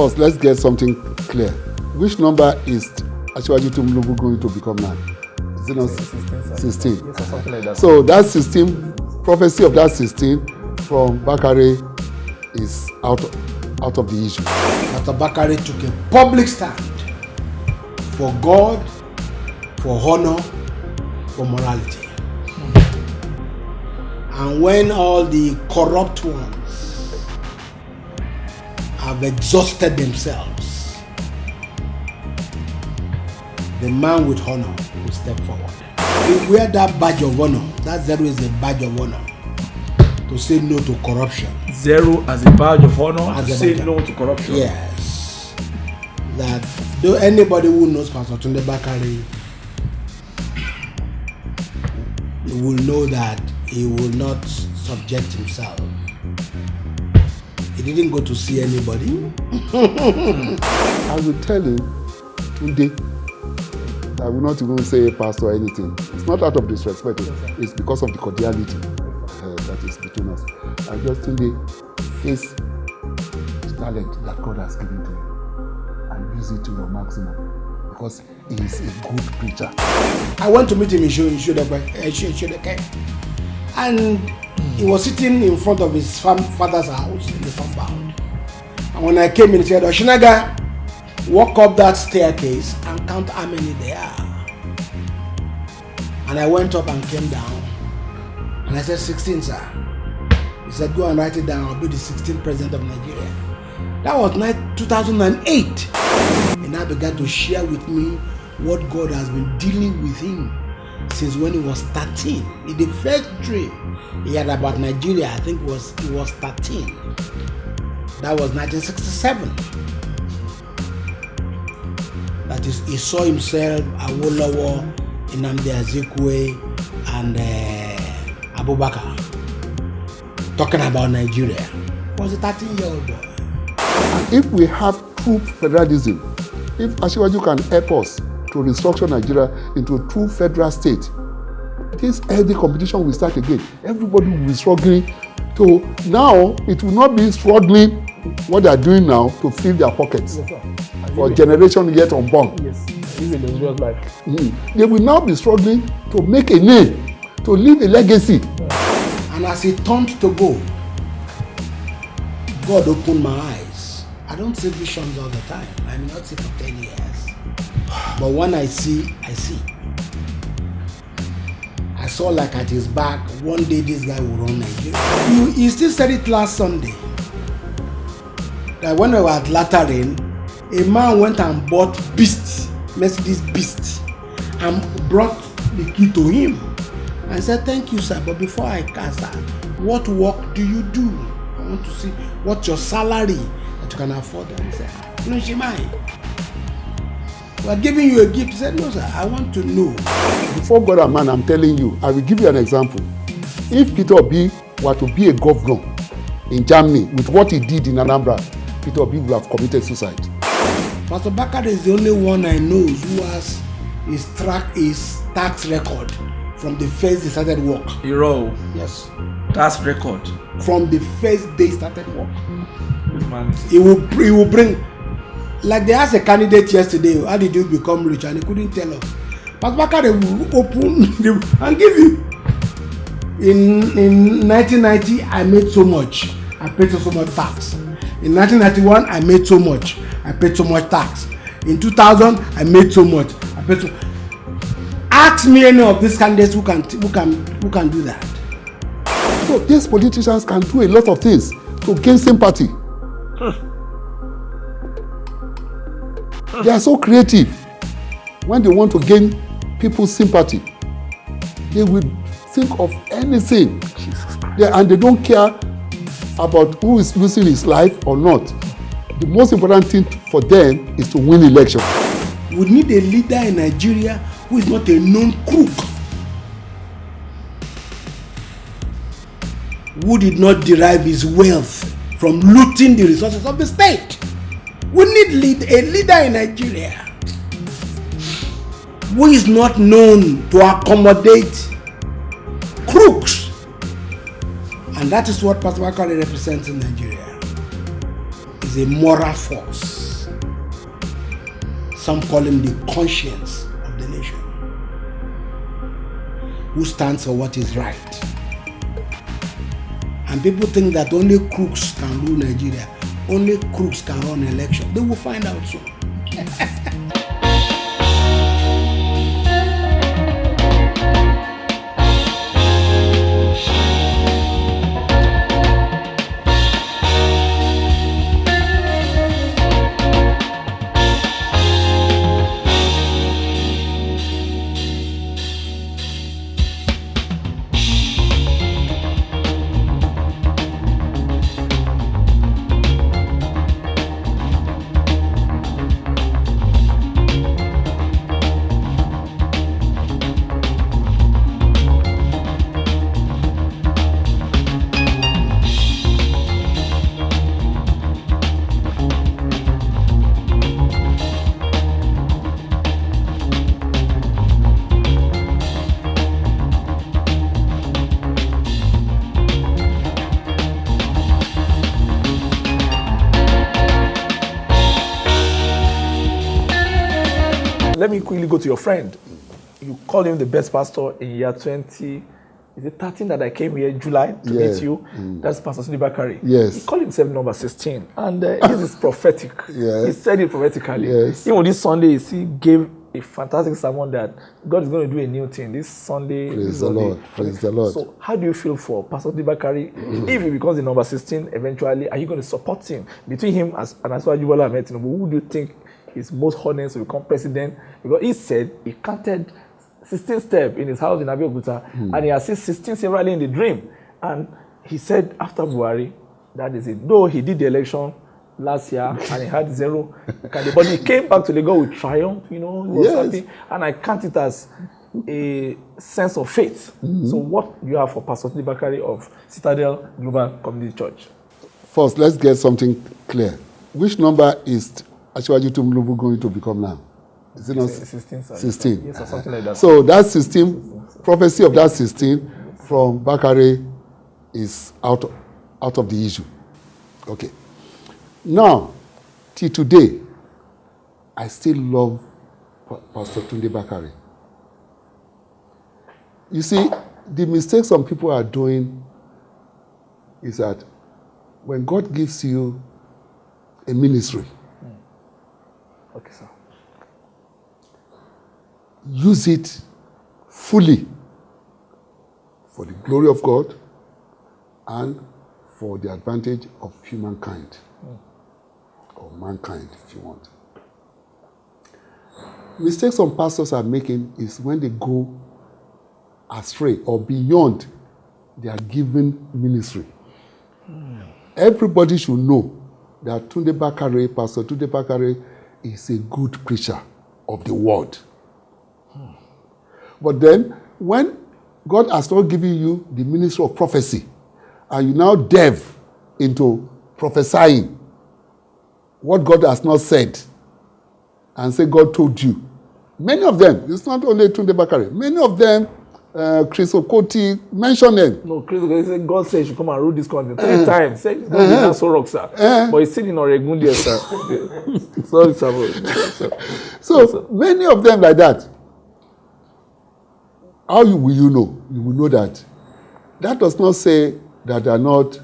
First, let's get something clear. Which number is Asiwaju Tumulubu going to become now? Is it not 16? Yes, or something like that. So that 16, prophecy of that 16 from Bakare is out of the issue. Pastor Bakare took a public stand for God, for honor, for morality. And when all the corrupt ones have exhausted themselves, the man with honor will step forward. He wear that badge of honor. That zero is a badge of honor to say no to corruption. Zero as a badge of honor to say no to corruption. Yes. That though anybody who knows Pastor Tunde Bakare will know that he will not subject himself. He didn't go to see anybody. I will tell him today, I will not even say pastor or anything. It's not out of disrespect, it's because of the cordiality that is between us. I just today face the talent that God has given to you and use it to your maximum because he is a good preacher. I went to meet him in Shodeke, and he was sitting in front of his father's house in the compound. And when I came in, he said, Oshinaga, walk up that staircase and count how many there are. And I went up and came down. And I said, 16, sir. He said, go and write it down. I'll be the 16th president of Nigeria. That was 2008. And I began to share with me what God has been dealing with him since when he was 13. In the first dream he had about Nigeria, I think he was 13. That was 1967. That is, he saw himself, Awolowo, Nnamdi Azikiwe, and Abubakar talking about Nigeria. He was a 13-year-old boy. And if we have true federalism, if Asiwaju can help us to restructure Nigeria into a true federal state, this healthy competition will start again. Everybody will be struggling to, now it will not be struggling what they are doing now to fill their pockets. Yes, sir. For generation yet unborn. Yes, even in real life. They will now be struggling to make a name, to leave a legacy. And as he turned to go, God opened my eyes. I don't see visions all the time. I may not see for 10 years. But when I see, I see. I saw like at his back, one day this guy will run Nigeria. He still said it last Sunday. That when we were at Lateran, a man went and bought Beast, Mercedes Beast, and brought the key to him. I said, thank you, sir, but before I cast that, what work do you do? I want to see what's your salary that you can afford. And he said, no, Shimai, we're giving you a gift. He said, no, sir, I want to know. Before God and man, I'm telling you, I will give you an example. If Peter Obi were to be a governor in Germany with what he did in Anambra, Peter Obi would have committed suicide. Pastor Bakare is the only one I know who has his tax record from the first they started work. Hero. Yes. Tax record. From the first day he started work. Man. He will bring, like they asked a candidate yesterday, how did you become rich? And he couldn't tell us. Pastor Bakare will open and give you. In 1990, I made so much. I paid so much tax. In 1991, I made so much. I paid so much tax. In 2000, I made so much. I paid so. Ask me any of these candidates who can do that. So these politicians can do a lot of things to gain sympathy. They are so creative. When they want to gain people's sympathy, they will think of anything. And they don't care about who is losing his life or not. The most important thing for them is to win election. We need a leader in Nigeria who is not a known crook, who did not derive his wealth from looting the resources of the state. We need a leader in Nigeria who is not known to accommodate crooks. And that is what Pastor Bakare represents in Nigeria. is a moral force. Some call him the conscience of the nation, who stands for what is right. And people think that only crooks can rule Nigeria, only crooks can run election. They will find out soon. Let me quickly go to your friend. You call him the best pastor in year 20. Is it 13 that I came here July to meet you? That's Pastor Tunde Bakare. Yes. He called himself number 16. And this is prophetic. Yes. He said it prophetically. Yes. Even this Sunday, he gave a fantastic sermon that God is going to do a new thing this Sunday. Praise the Lord. Praise the Lord. So how do you feel for Pastor Tunde Bakare? If he becomes the number 16 eventually, are you going to support him? Between him and Aswaji Bola Ahmed Tinubu, who do you think is most honest to become president? Because he said he counted 16 steps in his house in Abuja, and he has seen 16 severally in the dream. And he said after Buhari, that is it. Though he did the election last year and he had 0 candidate, but he came back to Lagos with triumph, he was happy. And I count it as a sense of faith. So what do you have for Pastor Tunde Bakare of Citadel Global Community Church? First, let's get something clear. Which number is Asiwaju Tinubu going to become now? Is it not 16? 16. Yes, or something like that. So that 16, prophecy of that 16 from Bakare is out of the issue. Okay. Now, till today, I still love Pastor Tunde Bakare. You see, the mistake some people are doing is that when God gives you a ministry, Okay, sir. use it fully for the glory of God and for the advantage of humankind, or mankind, if you want. Mistakes some pastors are making is when they go astray or beyond their given ministry. Everybody should know that Tunde Bakare, Pastor Tunde Bakare, is a good preacher of the word. But then, when God has not given you the ministry of prophecy, and you now delve into prophesying what God has not said, and say God told you, many of them, it's not only Tunde Bakare, many of them, Chris Okoti, mention them. No, Chris Okoti said God said you should come and rule this country 3 times. Said it's going to be that so rock, sir. But he's still in Ogere-Ogun there, sir. Sorry, sir. So many of them like that. How will you know? You will know that. That does not say that they are not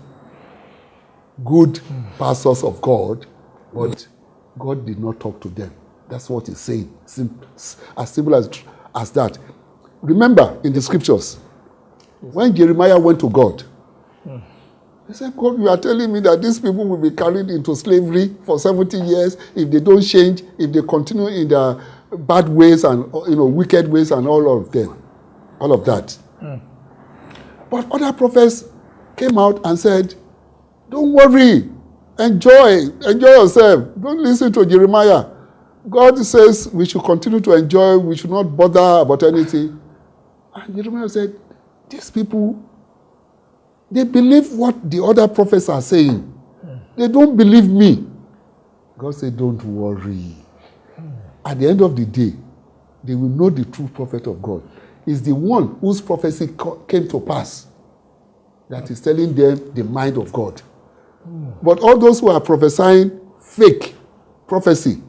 good pastors of God, but God did not talk to them. That's what he's saying. As simple as that. Remember in the scriptures, when Jeremiah went to God, he said, God, you are telling me that these people will be carried into slavery for 70 years if they don't change, if they continue in their bad ways and wicked ways and all of that. But other prophets came out and said, don't worry, enjoy yourself. Don't listen to Jeremiah. God says we should continue to enjoy, we should not bother about anything. And Jeremiah said, these people, they believe what the other prophets are saying. They don't believe me. God said, don't worry. At the end of the day, they will know the true prophet of God. It's the one whose prophecy came to pass that is telling them the mind of God. But all those who are prophesying fake prophecy,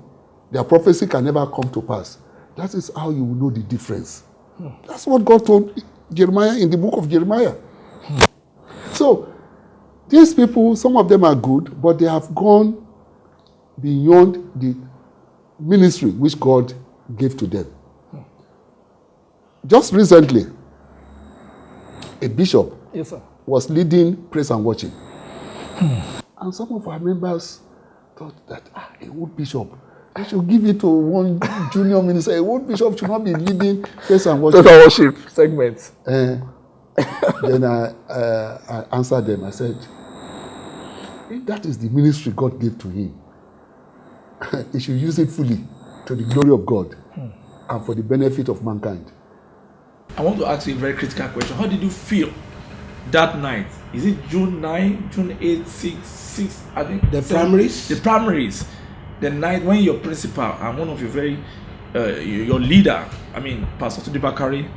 their prophecy can never come to pass. That is how you will know the difference. That's what God told Jeremiah in the book of Jeremiah. So, these people, some of them are good, but they have gone beyond the ministry which God gave to them. Just recently, a bishop was leading praise and worship. And some of our members thought that a old bishop, they should give it to one junior minister. A old bishop should not be leading praise and worship. Praise and worship segment. Then I answered them. I said, if that is the ministry God gave to him, he should use it fully to the glory of God and for the benefit of mankind. I want to ask you a very critical question. How did you feel that night? Is it June 9, June 8, 6, I think? The primaries? The primaries. The night when your principal and one of your very, your leader, Pastor Tunde Bakare,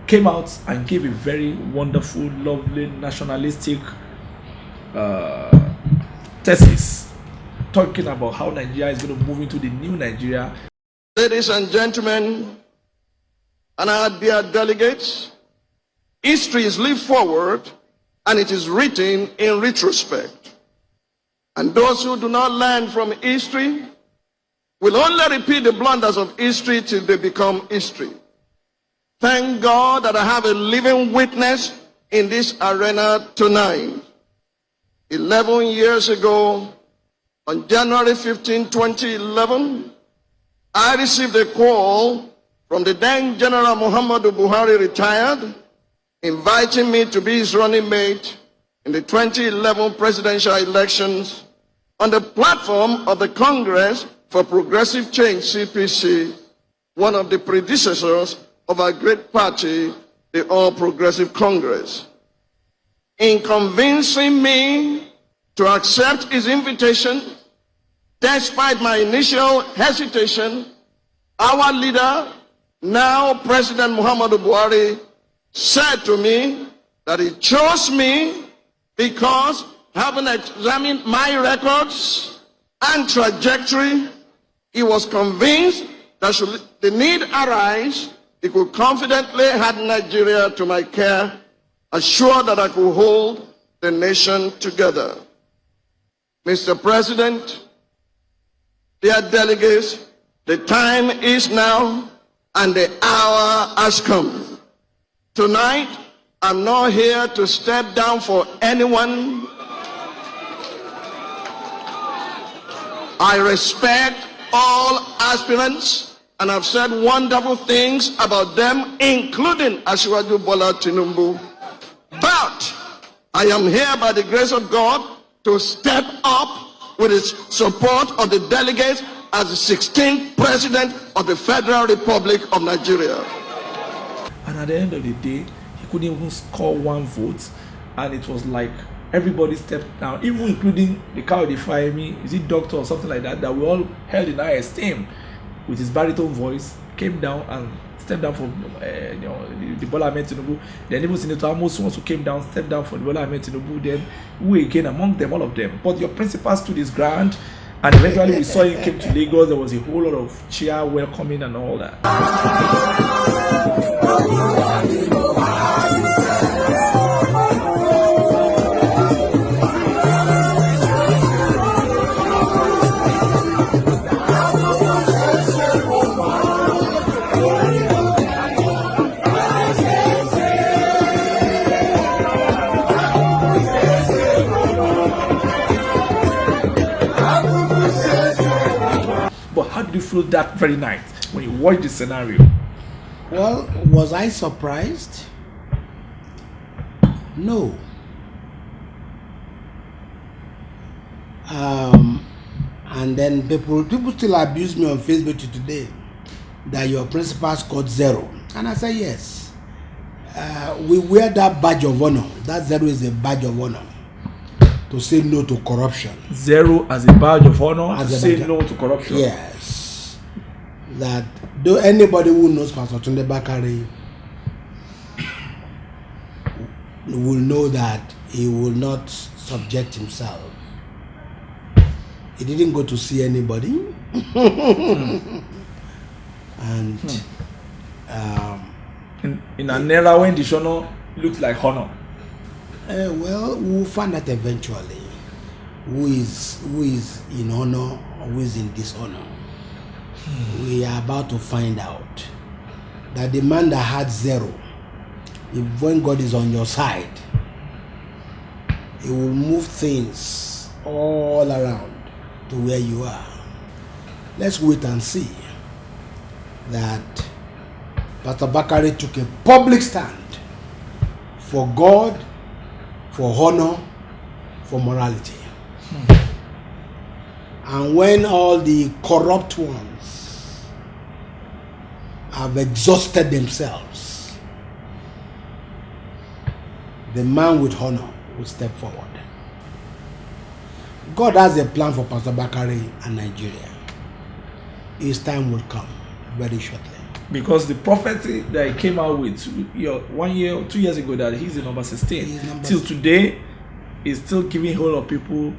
came out and gave a very wonderful, lovely, nationalistic thesis, talking about how Nigeria is going to move into the new Nigeria. Ladies and gentlemen, and our dear delegates, history is lived forward and it is written in retrospect. And those who do not learn from history will only repeat the blunders of history till they become history. Thank God that I have a living witness in this arena tonight. 11 years ago, on January 15, 2011, I received a call from the then General Muhammadu Buhari, retired, inviting me to be his running mate in the 2011 presidential elections on the platform of the Congress for Progressive Change, CPC, one of the predecessors of our great party, the All Progressive Congress. In convincing me to accept his invitation, despite my initial hesitation, our leader, now President Muhammadu Buhari, said to me that he chose me because, having examined my records and trajectory, he was convinced that should the need arise, he could confidently hand Nigeria to my care, assured that I could hold the nation together. Mr. President, dear delegates, the time is now and the hour has come. Tonight, I'm not here to step down for anyone. I respect all aspirants and I've said wonderful things about them, including Asiwaju Bola Tinubu. But I am here by the grace of God to step up with the support of the delegates as the 16th President of the Federal Republic of Nigeria. And at the end of the day, he couldn't even score one vote, and it was like everybody stepped down, even including the cow defy me, is it doctor or something like that, that we all held in high esteem, with his baritone voice, came down and stepped down for the Bola Ahmed Tinubu. Then even Senator Amos who came down, stepped down for the Bola Ahmed Tinubu. Then who again among them, all of them. But your principal stood his ground, and eventually we saw him came to Lagos. There was a whole lot of cheer, welcoming, and all that. How did you feel that very night when you watched the scenario? Well, was I surprised? No. And then people still abuse me on Facebook today that your principal scored 0. And I say yes. We wear that badge of honor. That 0 is a badge of honor to say no to corruption. 0 as a badge of honor to say no to corruption. Yes. That though anybody who knows Pastor Tunde Bakare will know that he will not subject himself. He didn't go to see anybody. And in an era when dishonor looked like honor. Well, we'll find out eventually who is in honor or who is in dishonor. We are about to find out that the man that had zero, if when God is on your side, he will move things all around to where you are. Let's wait and see that Pastor Bakare took a public stand for God, for honor, for morality. And when all the corrupt ones have exhausted themselves, the man with honor will step forward. God has a plan for Pastor Bakare and Nigeria. His time will come very shortly. Because the prophecy that he came out with 1 year or 2 years ago that he's the number 16, till today, is still giving a whole lot of people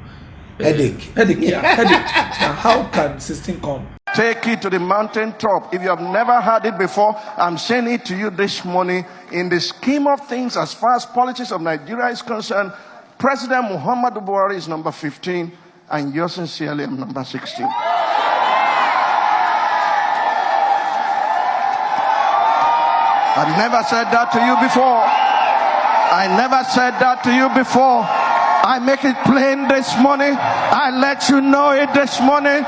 headache. Headache. Now, how can 16 come? Take it to the mountaintop. If you have never heard it before, I'm saying it to you this morning. In the scheme of things, as far as politics of Nigeria is concerned, President Muhammadu Buhari is number 15, and yours sincerely am number 16. I never said that to you before. I never said that to you before. I make it plain this morning. I let you know it this morning.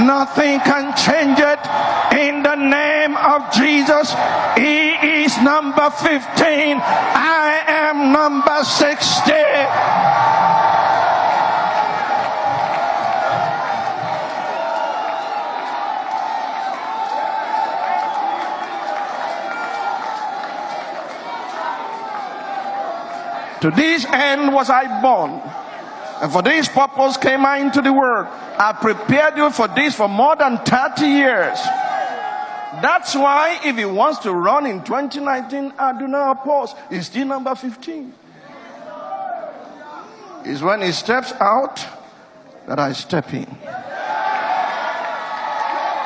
Nothing can change it. In the name of Jesus, he is number 15. I am number 60. To this end was I born, and for this purpose came I into the world. I prepared you for this for more than 30 years. That's why if he wants to run in 2019, I do not oppose. He's still number 15. It's when he steps out that I step in.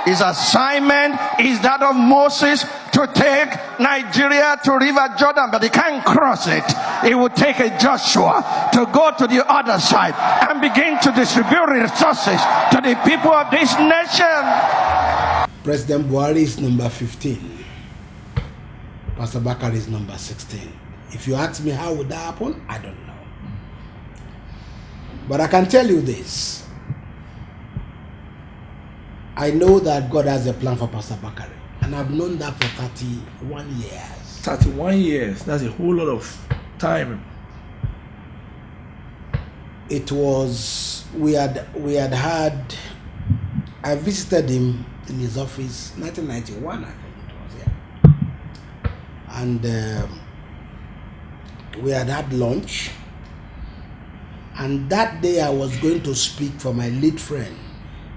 His assignment is that of Moses to take Nigeria to River Jordan, but he can't cross it. He will take a Joshua to go to the other side and begin to distribute resources to the people of this nation. President Buhari is number 15. Pastor Bakare is number 16. If you ask me how would that happen, I don't know. But I can tell you this. I know that God has a plan for Pastor Bakare, and I've known that for 31 years. 31 years, that's a whole lot of time. It was, I visited him in his office, 1991, I think it was, yeah. And we had lunch, and that day I was going to speak for my lead friend,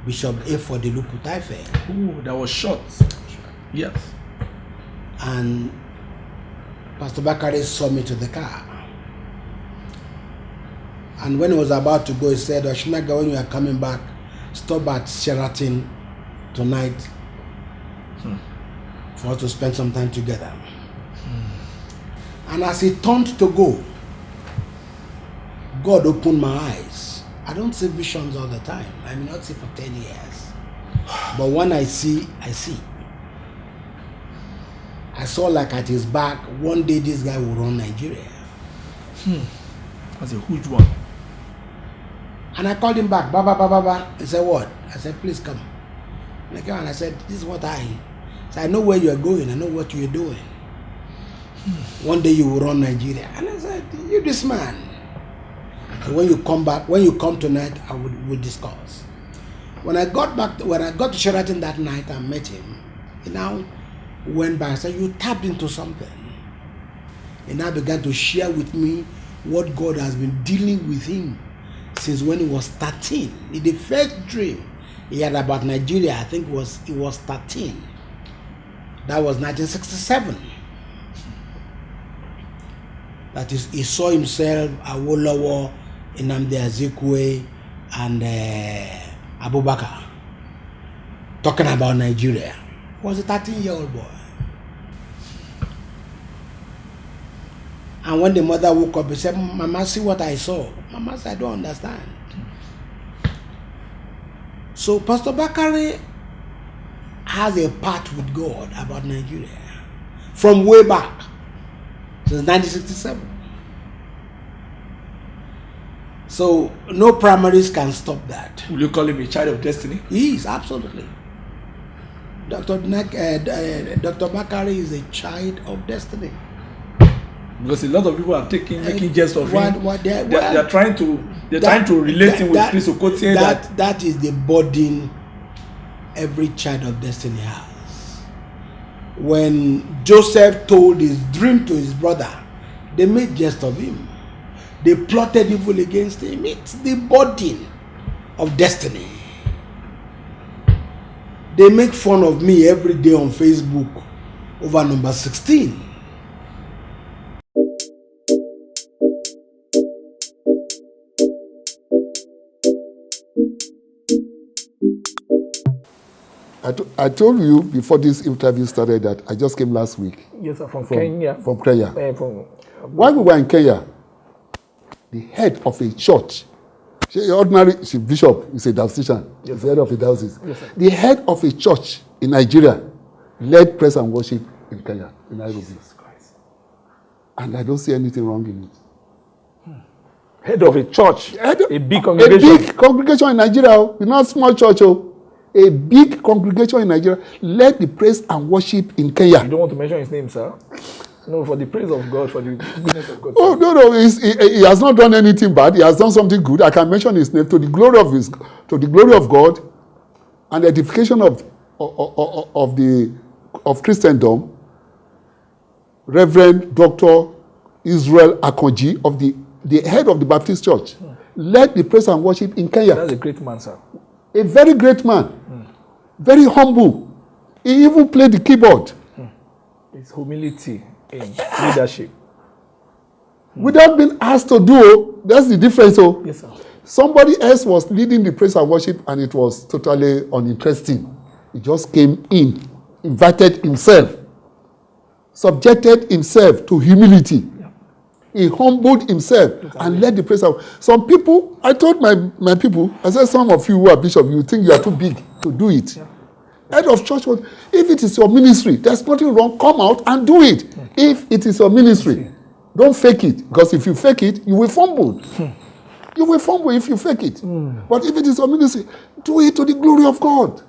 Bishop A. for the Luputaife. Ooh, that was short. Yes. And Pastor Bakare saw me to the car. And when he was about to go, he said, Oshinaga, when you are coming back, stop at Sheraton tonight for us to spend some time together. And as he turned to go, God opened my eyes. I don't see visions all the time. I may not see for 10 years. But when I see, I see. I saw like at his back, one day this guy will run Nigeria. That's a huge one. And I called him back, Baba. He said, what? I said, please come. And I came and I said, this is what I know where you are going. I know what you are doing. One day you will run Nigeria. And I said, you this man. So when you come back, when you come tonight, we'll discuss. When I got to Sheraton that night and met him, he now went back and said, you tapped into something. He now began to share with me what God has been dealing with him since when he was 13. In the first dream he had about Nigeria, I think he was 13. That was 1967. That is, he saw himself, Awolowo, Nnamdi Azikiwe, and Abubakar talking about Nigeria. He was a 13-year-old boy. And when the mother woke up, he said, Mama, see what I saw. Mama said, I don't understand. So Pastor Bakare has a pact with God about Nigeria from way back, since 1967. So no primaries can stop that. Will you call him a child of destiny? He is, absolutely. Dr. Bakare is a child of destiny. Because a lot of people are making jest of him. They are trying to relate him with Chris Okotie. That is the burden every child of destiny has. When Joseph told his dream to his brother, they made jest of him. They plotted evil against him. It's the burden of destiny. They make fun of me every day on Facebook over number 16. I told you before this interview started that I just came last week. Yes, sir, from Kenya. From Kenya. While we were in Kenya, the head of a church, she bishop is a diocese, yes, the head of a diocese. Yes, the head of a church in Nigeria led praise and worship in Kenya, in Nairobi. And I don't see anything wrong in it. Head of a church, a big congregation. A big congregation in Nigeria, not small church. A big congregation in Nigeria led the praise and worship in Kenya. You don't want to mention his name, sir? No, for the praise of God, for the goodness of God. Oh, no, he has not done anything bad. He has done something good. I can mention his name to the glory of God and the edification of Christendom. Reverend Dr. Israel Akonji, of the head of the Baptist Church, led the praise and worship in Kenya. That's a great man, sir. A very great man, very humble. He even played the keyboard. It's humility in leadership. Without being asked to do, that's the difference. Yes, sir. Somebody else was leading the praise and worship and it was totally uninteresting. He just came in, invited himself, subjected himself to humility. He humbled himself and led the praise. Some people, I told my people, I said, some of you who are bishop, you think you are too big to do it. Yeah. Head of church, if it is your ministry, there's nothing wrong, come out and do it. If it is your ministry, don't fake it. Because if you fake it, you will fumble. You will fumble if you fake it. But if it is your ministry, do it to the glory of God.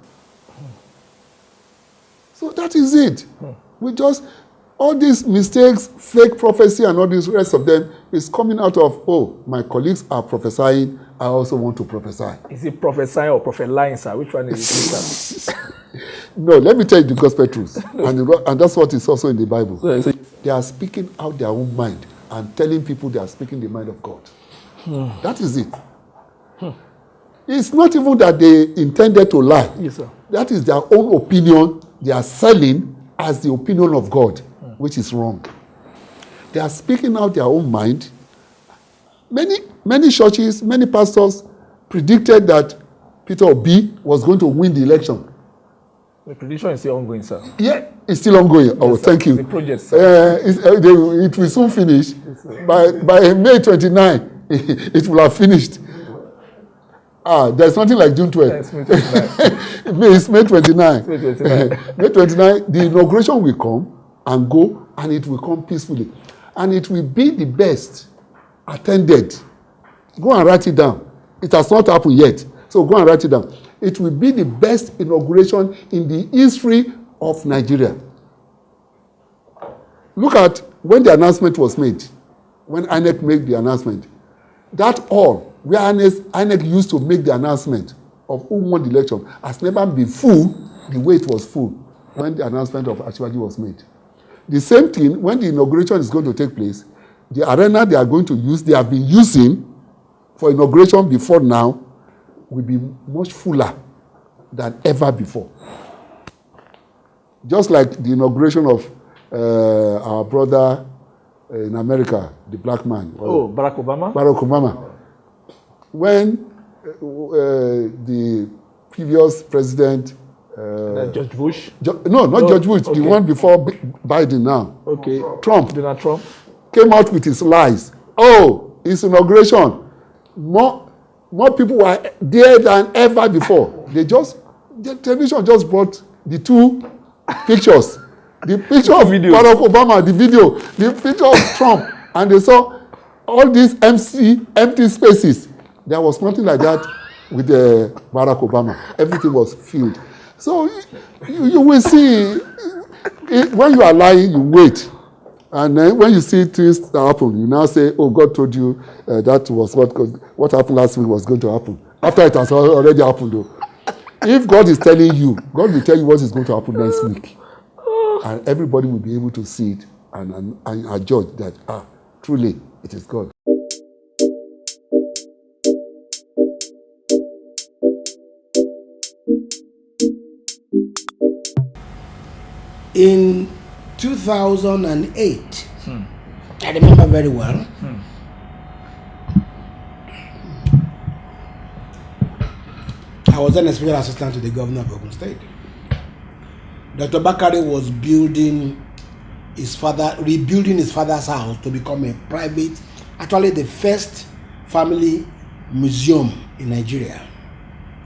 So that is it. We just... all these mistakes, fake prophecy, and all this rest of them is coming out of, oh, my colleagues are prophesying, I also want to prophesy. Is it prophesying or prophet lying, sir? Which one is it, sir? No, let me tell you the gospel truth. And that's what is also in the Bible. They are speaking out their own mind and telling people they are speaking the mind of God. That is it. It's not even that they intended to lie. Yes, sir. That is their own opinion they are selling as the opinion of God, which is wrong. They are speaking out their own mind. Many churches, many pastors predicted that Peter Obi was going to win the election. The prediction is still ongoing, sir. Yeah, it's still ongoing. Yes, oh, thank you. The project, it will soon finish. Yes, by May 29, it will have finished. There's nothing like June 12. Yes, May 29. It's May 29. May 29. May 29, the inauguration will come and go, and it will come peacefully. And it will be the best attended. Go and write it down. It has not happened yet. So go and write it down. It will be the best inauguration in the history of Nigeria. Look at when the announcement was made. When INEC made the announcement. That hall where INEC used to make the announcement of who won the election has never been full the way it was full when the announcement of Asiwaju was made. The same thing, when the inauguration is going to take place, the arena they are going to use, they have been using for inauguration before now, will be much fuller than ever before. Just like the inauguration of our brother in America, the black man. Oh, Barack Obama? Barack Obama. When the previous president... George Bush? Not George Bush, the one before Biden now. Okay. Trump. Donald Trump. Came out with his lies. Oh, his inauguration. More people were there than ever before. The television just brought the two pictures. The picture of Barack Obama, the video, the picture of Trump, and they saw all these empty spaces. There was nothing like that with Barack Obama. Everything was filled. So you will see, when you are lying, you wait. And then when you see things that happen, you now say, oh, God told you that was what happened last week was going to happen. After it has already happened, though. If God is telling you, God will tell you what is going to happen next week. And everybody will be able to see it and judge that, truly, it is God. In 2008, I remember very well, I was then a special assistant to the governor of Ogun State. Dr. Bakare was rebuilding his father's house to become a private, actually the first family museum in Nigeria.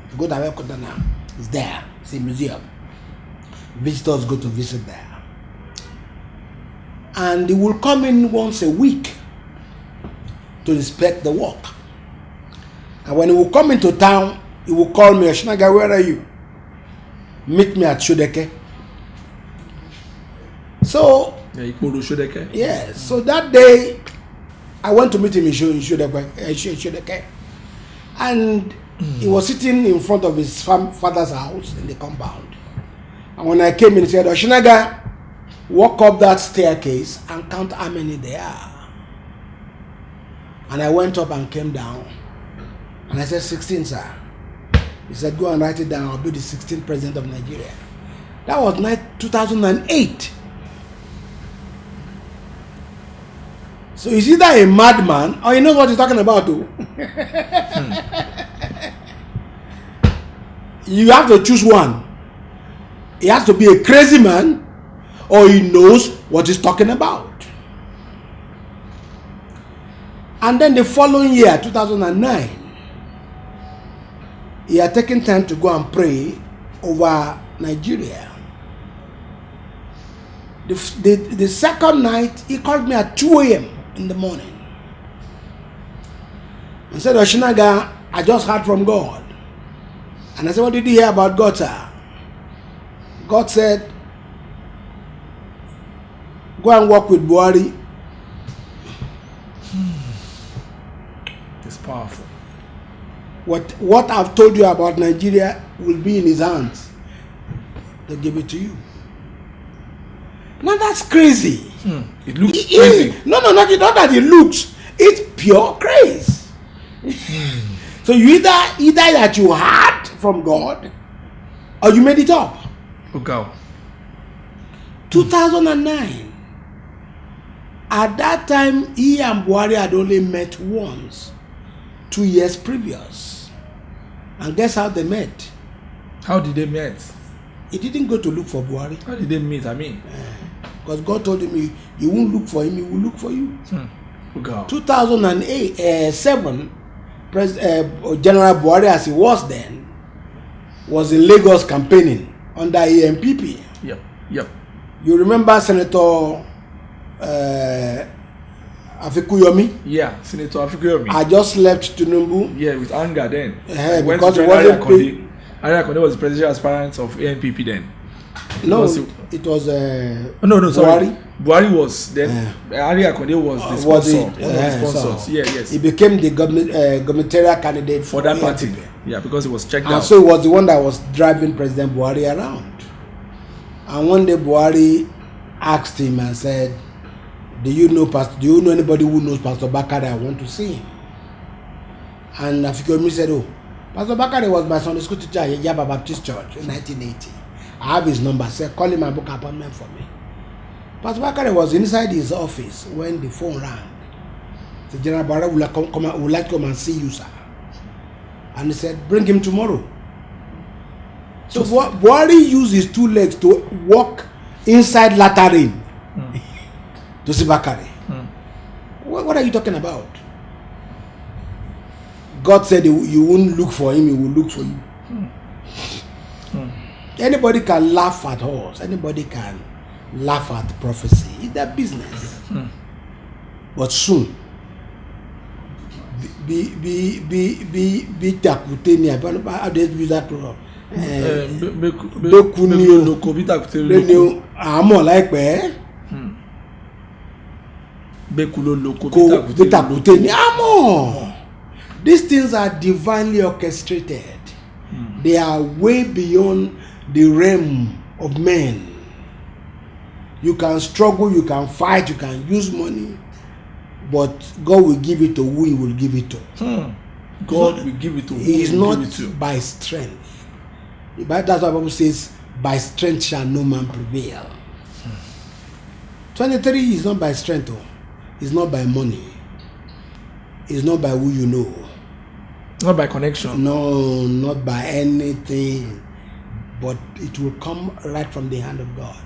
If you go to Abuja now, it's there, it's a museum. Visitors go to visit there. And he will come in once a week to inspect the work. And when he will come into town, he will call me, Oshinaga, where are you? Meet me at Shodeke. So, yes, so that day, I went to meet him in Shodeke. And he was sitting in front of his father's house in the compound. And when I came in, he said, Oshinaga, walk up that staircase and count how many there are. And I went up and came down. And I said, 16, sir. He said, go and write it down. I'll be the 16th president of Nigeria. That was 2008. So he's either a madman or he knows what he's talking about, too. You have to choose one. He has to be a crazy man, or he knows what he's talking about. And then the following year, 2009, he had taken time to go and pray over Nigeria. The second night, he called me at 2 a.m. in the morning and said, Oshinaga, I just heard from God. And I said, what did you hear about God, sir? God said, go and work with Buhari. It's powerful. What I've told you about Nigeria will be in his hands. They give it to you. Now that's crazy. It looks crazy. No, not that it looks. It's pure craze. So you either that you heard from God or you made it up. Okay. 2009. At that time, he and Buhari had only met once, 2 years previous. And guess how they met? How did they meet? He didn't go to look for Buhari. How did they meet? I mean, because God told him, you won't look for him, he will look for you. Okay. 2007, General Buhari, as he was then, was in Lagos campaigning under AMPP. Yep. You remember Senator Afikuyomi? Yeah, Senator Afikuyomi. I just left Tinubu. Yeah, with anger then. Because it wasn't Ari Akonde was the presidential aspirant of ANPP then. No, it was no, sorry. Buhari was then. Ari Akonde was the sponsor, one of the sponsors. So yes. He became the gubernatorial candidate for that party. ANPP. Yeah, because it was checked out. And so he was the one that was driving President Buhari around. And one day Buhari asked him and said, do you know anybody who knows Pastor Bakare? I want to see him. And Afikomi said, oh, Pastor Bakare was my Sunday school teacher at Yaba Baptist Church in 1980. I have his number. Said, call him and book an appointment for me. Pastor Bakare was inside his office when the phone rang. The General Buhari would like to come and see you, sir. And he said, bring him tomorrow. So Buhari used his 2 legs to walk inside Lateran to see Bakare. What are you talking about? God said you won't look for him, he will look for you. Anybody can laugh at us. Anybody can laugh at prophecy. It's their business. But soon, be takuteni. How do you use that program? Amo like where? Amo. These things are divinely orchestrated. They are way beyond the realm of men. You can struggle, you can fight, you can use money, but God will give it to who He will give it to. God will give it to who He is He will not give it to. by strength. That's what the Bible says, by strength shall no man prevail. 23 is not by strength, it's not by money, it's not by who you know. Not by connection. No, not by anything, but it will come right from the hand of God.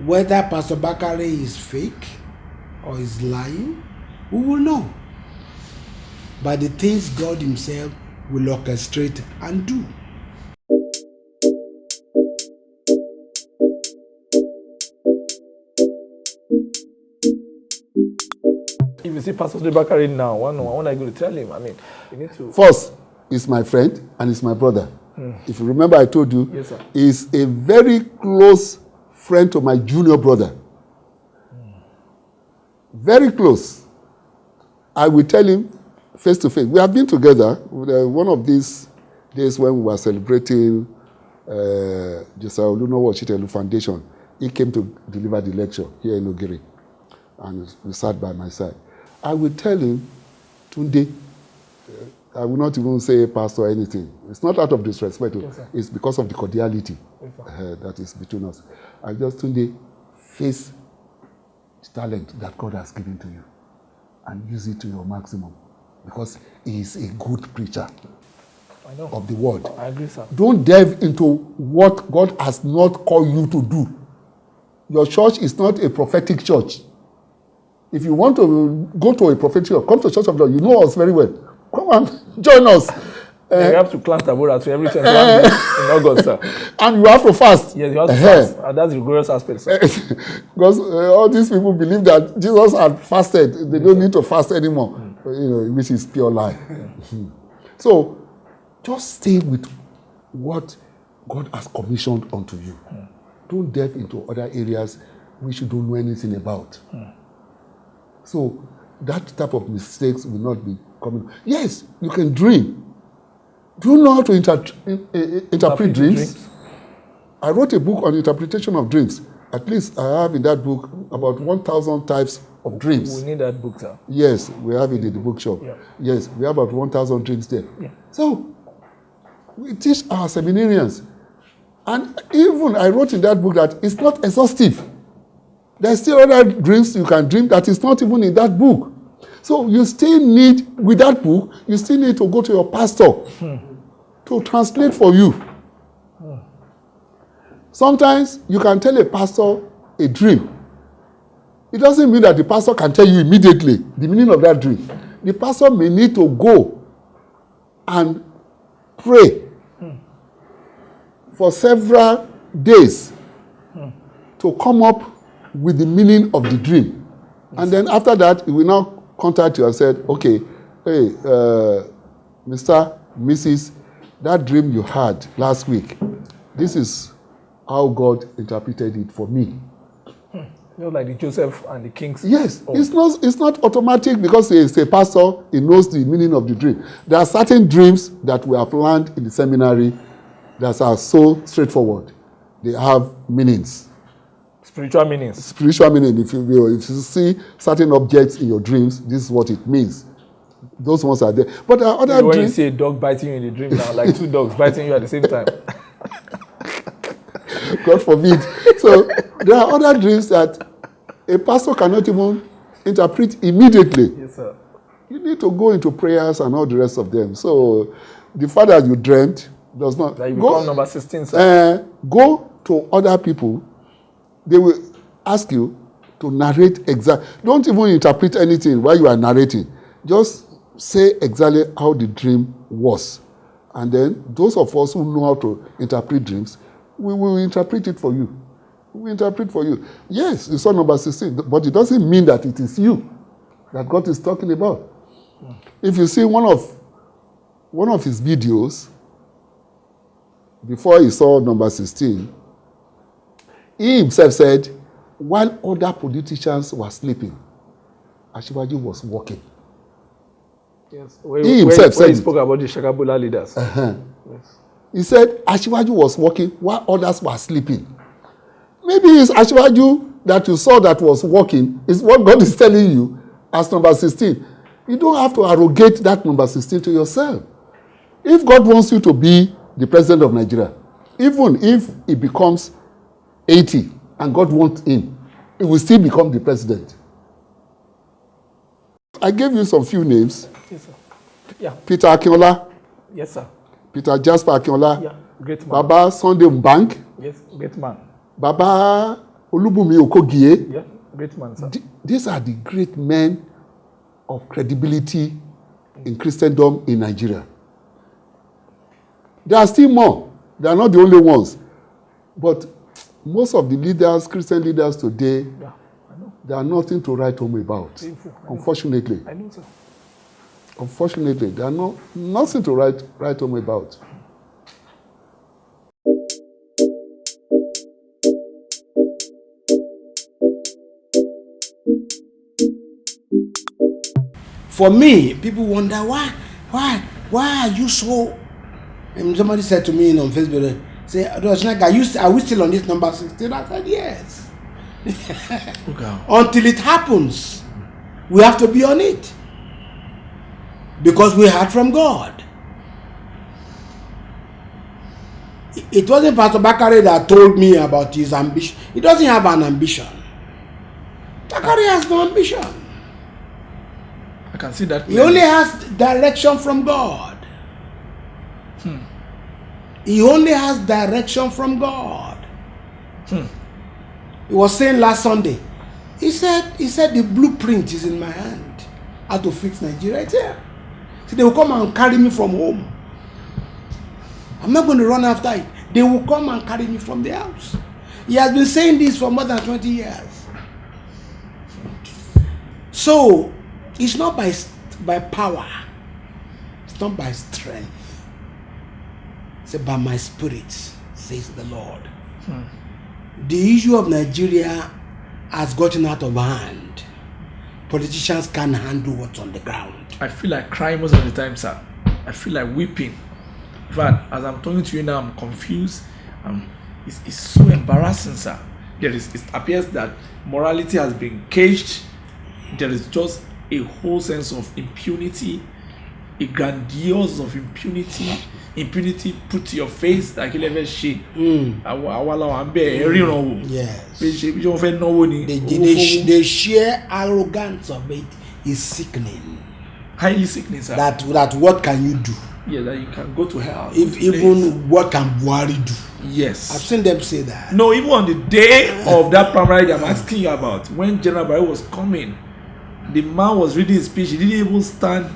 Whether Pastor Bakare is fake or is lying, we will know by the things God Himself will orchestrate and do. If you see Pastor Tunde Bakare now, what are you going to tell him? I mean, you need to. First, he's my friend and he's my brother. If you remember, I told you, Yes, sir. he's a very close friend to my junior brother. Very close. I will tell him face to face. We have been together. One of these days when we were celebrating Ositelu Foundation, he came to deliver the lecture here in Ogere, and we sat by my side. I will tell him, Tunde, I will not even say pastor or anything. It's not out of disrespect. Yes, it's because of the cordiality that is between us. I just, Tunde, face the talent that God has given to you and use it to your maximum, because he is a good preacher of the word. I agree, sir. Don't delve into what God has not called you to do. Your church is not a prophetic church. If you want to go to a prophetic church, come to Church of God. You know us very well. Come on, join us. You have to plant Aladura to every 21 days in August, sir. And you have to fast. Yes, you have to fast. And that's the glorious aspect, sir. Because all these people believe that Jesus had fasted. They don't need to fast anymore, which is pure lie. So, just stay with what God has commissioned unto you. Don't delve into other areas which you don't know anything about. So, that type of mistakes will not be coming. Yes, you can dream. Do you know how to interpret dreams? I wrote a book on interpretation of dreams. At least I have in that book about 1,000 types of dreams. We need that book, sir. Yes, we have it in the bookshop. Yeah. Yes, we have about 1,000 dreams there. Yeah. So, we teach our seminarians. And even I wrote in that book that it's not exhaustive. There's still other dreams you can dream that is not even in that book. So you still need, with that book, you still need to go to your pastor to translate for you. Sometimes you can tell a pastor a dream. It doesn't mean that the pastor can tell you immediately the meaning of that dream. The pastor may need to go and pray for several days to come up with the meaning of the dream. And then after that, he will now contact you and said, okay, hey, Mr., Mrs., that dream you had last week, this is how God interpreted it for me. Like the Joseph and the kings. Yes, it's not automatic because he is a pastor, he knows the meaning of the dream. There are certain dreams that we have learned in the seminary that are so straightforward. They have meanings. Spiritual meanings. Spiritual meaning. If you see certain objects in your dreams, this is what it means. Those ones are there. But there are other when dreams. You see a dog biting you in the dream now, like two dogs biting you at the same time. God forbid. So there are other dreams that a pastor cannot even interpret immediately. Yes, sir. You need to go into prayers and all the rest of them. So the fact that you dreamt does not. That you become number 16, sir. Go to other people. They will ask you to narrate Don't even interpret anything while you are narrating. Just say exactly how the dream was. And then those of us who know how to interpret dreams, we will interpret it for you. We interpret for you. Yes, you saw number 16, but it doesn't mean that it is you that God is talking about. If you see one of his videos, before he saw number 16, he himself said, while other politicians were sleeping, Asiwaju was walking. Yes. He himself said he spoke about the Shagabula leaders. Yes. He said Asiwaju was walking while others were sleeping. Maybe it's Asiwaju that you saw that was walking is what God is telling you as number 16. You don't have to arrogate that number 16 to yourself. If God wants you to be the president of Nigeria, even if he becomes 80 and God wants him, he will still become the president. I gave you some few names. Yes, sir. Yeah. Peter Akinola. Yes, sir. Peter Jasper Akinola. Yeah. Great man. Baba Sunday Mbank. Yes, great man. Baba Olubiyi Okogie. Yeah, great man, sir. These are the great men of credibility in Christendom in Nigeria. There are still more. They are not the only ones. But most of the leaders, Christian leaders today, Yeah, I know. they are nothing to write home about. Painful. Unfortunately. I know, sir. Unfortunately, they are nothing to write home about. For me, people wonder why are you so? And somebody said to me on Facebook, say, Oshinaga, are we still on this number 16? I said yes. Okay. Until it happens, we have to be on it because we heard from God. It wasn't Pastor Bakare that told me about his ambition. He doesn't have an ambition. Bakare has no ambition. I can see that. He only has direction from God. He only has direction from God. He was saying last Sunday, he said the blueprint is in my hand. How to fix Nigeria. It's here. So they will come and carry me from home. I'm not going to run after it. They will come and carry me from the house. He has been saying this for more than 20 years. So it's not by power. It's not by strength. It's by my spirit, says the Lord. The issue of Nigeria has gotten out of hand. Politicians can't handle what's on the ground. I feel like crying most of the time, sir. I feel like weeping. In fact, as I'm talking to you now, I'm confused. It's so embarrassing, sir. It appears that morality has been caged. There is just a whole sense of impunity, a grandiose of impunity put to your face like 11 shit. Yes. The sheer arrogance of it is sickening. Highly sickening, sir. That what can you do? Yeah, that you can go to hell. Even what can Buhari do? Yes. I've seen them say that. No, even on the day of that primary I'm asking you about, when General Buhari was coming, the man was reading his speech. He didn't even stand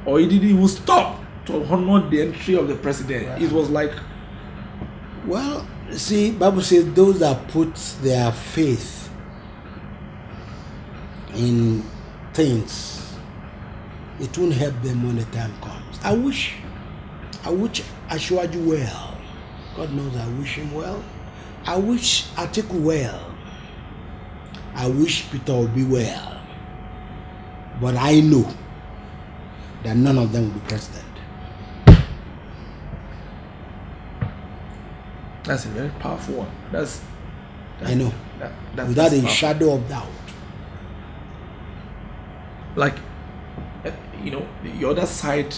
or he didn't even stop to honor the entry of the president. Wow. It was like, well, see, Bible says those that put their faith in things, it won't help them when the time comes. I wish Asiwaju well. God knows I wish him well. I wish Atiku well. I wish Peter Obi well. But I know that none of them will be president. That's a very powerful one. That's I know. Without a shadow of doubt. Like, you know, the other side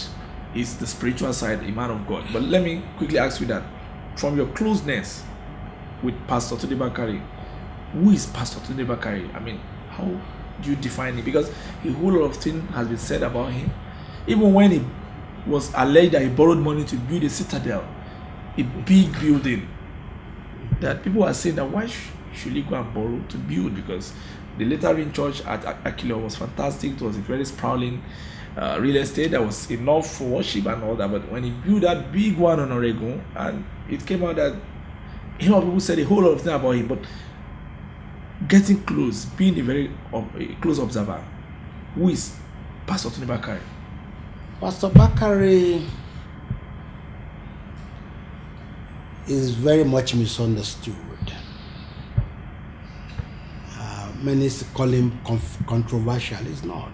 is the spiritual side, the man of God. But let me quickly ask you that, from your closeness with Pastor Tunde Bakare. Who is Pastor Tunde Bakare? I mean, how do you define it? Because a whole lot of things has been said about him. Even when he was alleged that he borrowed money to build a Citadel, a big building, that people are saying that why should he go and borrow to build? Because the Lateran church at Okikiola was fantastic. It was a very sprawling real estate that was enough for worship and all that. But when he built that big one on Oregon, and it came out that a lot of people said a whole lot of things about him, but getting close, being a very close observer, who is Pastor Tunde Bakare? Pastor Bakare is very much misunderstood. Many call him controversial. He's not.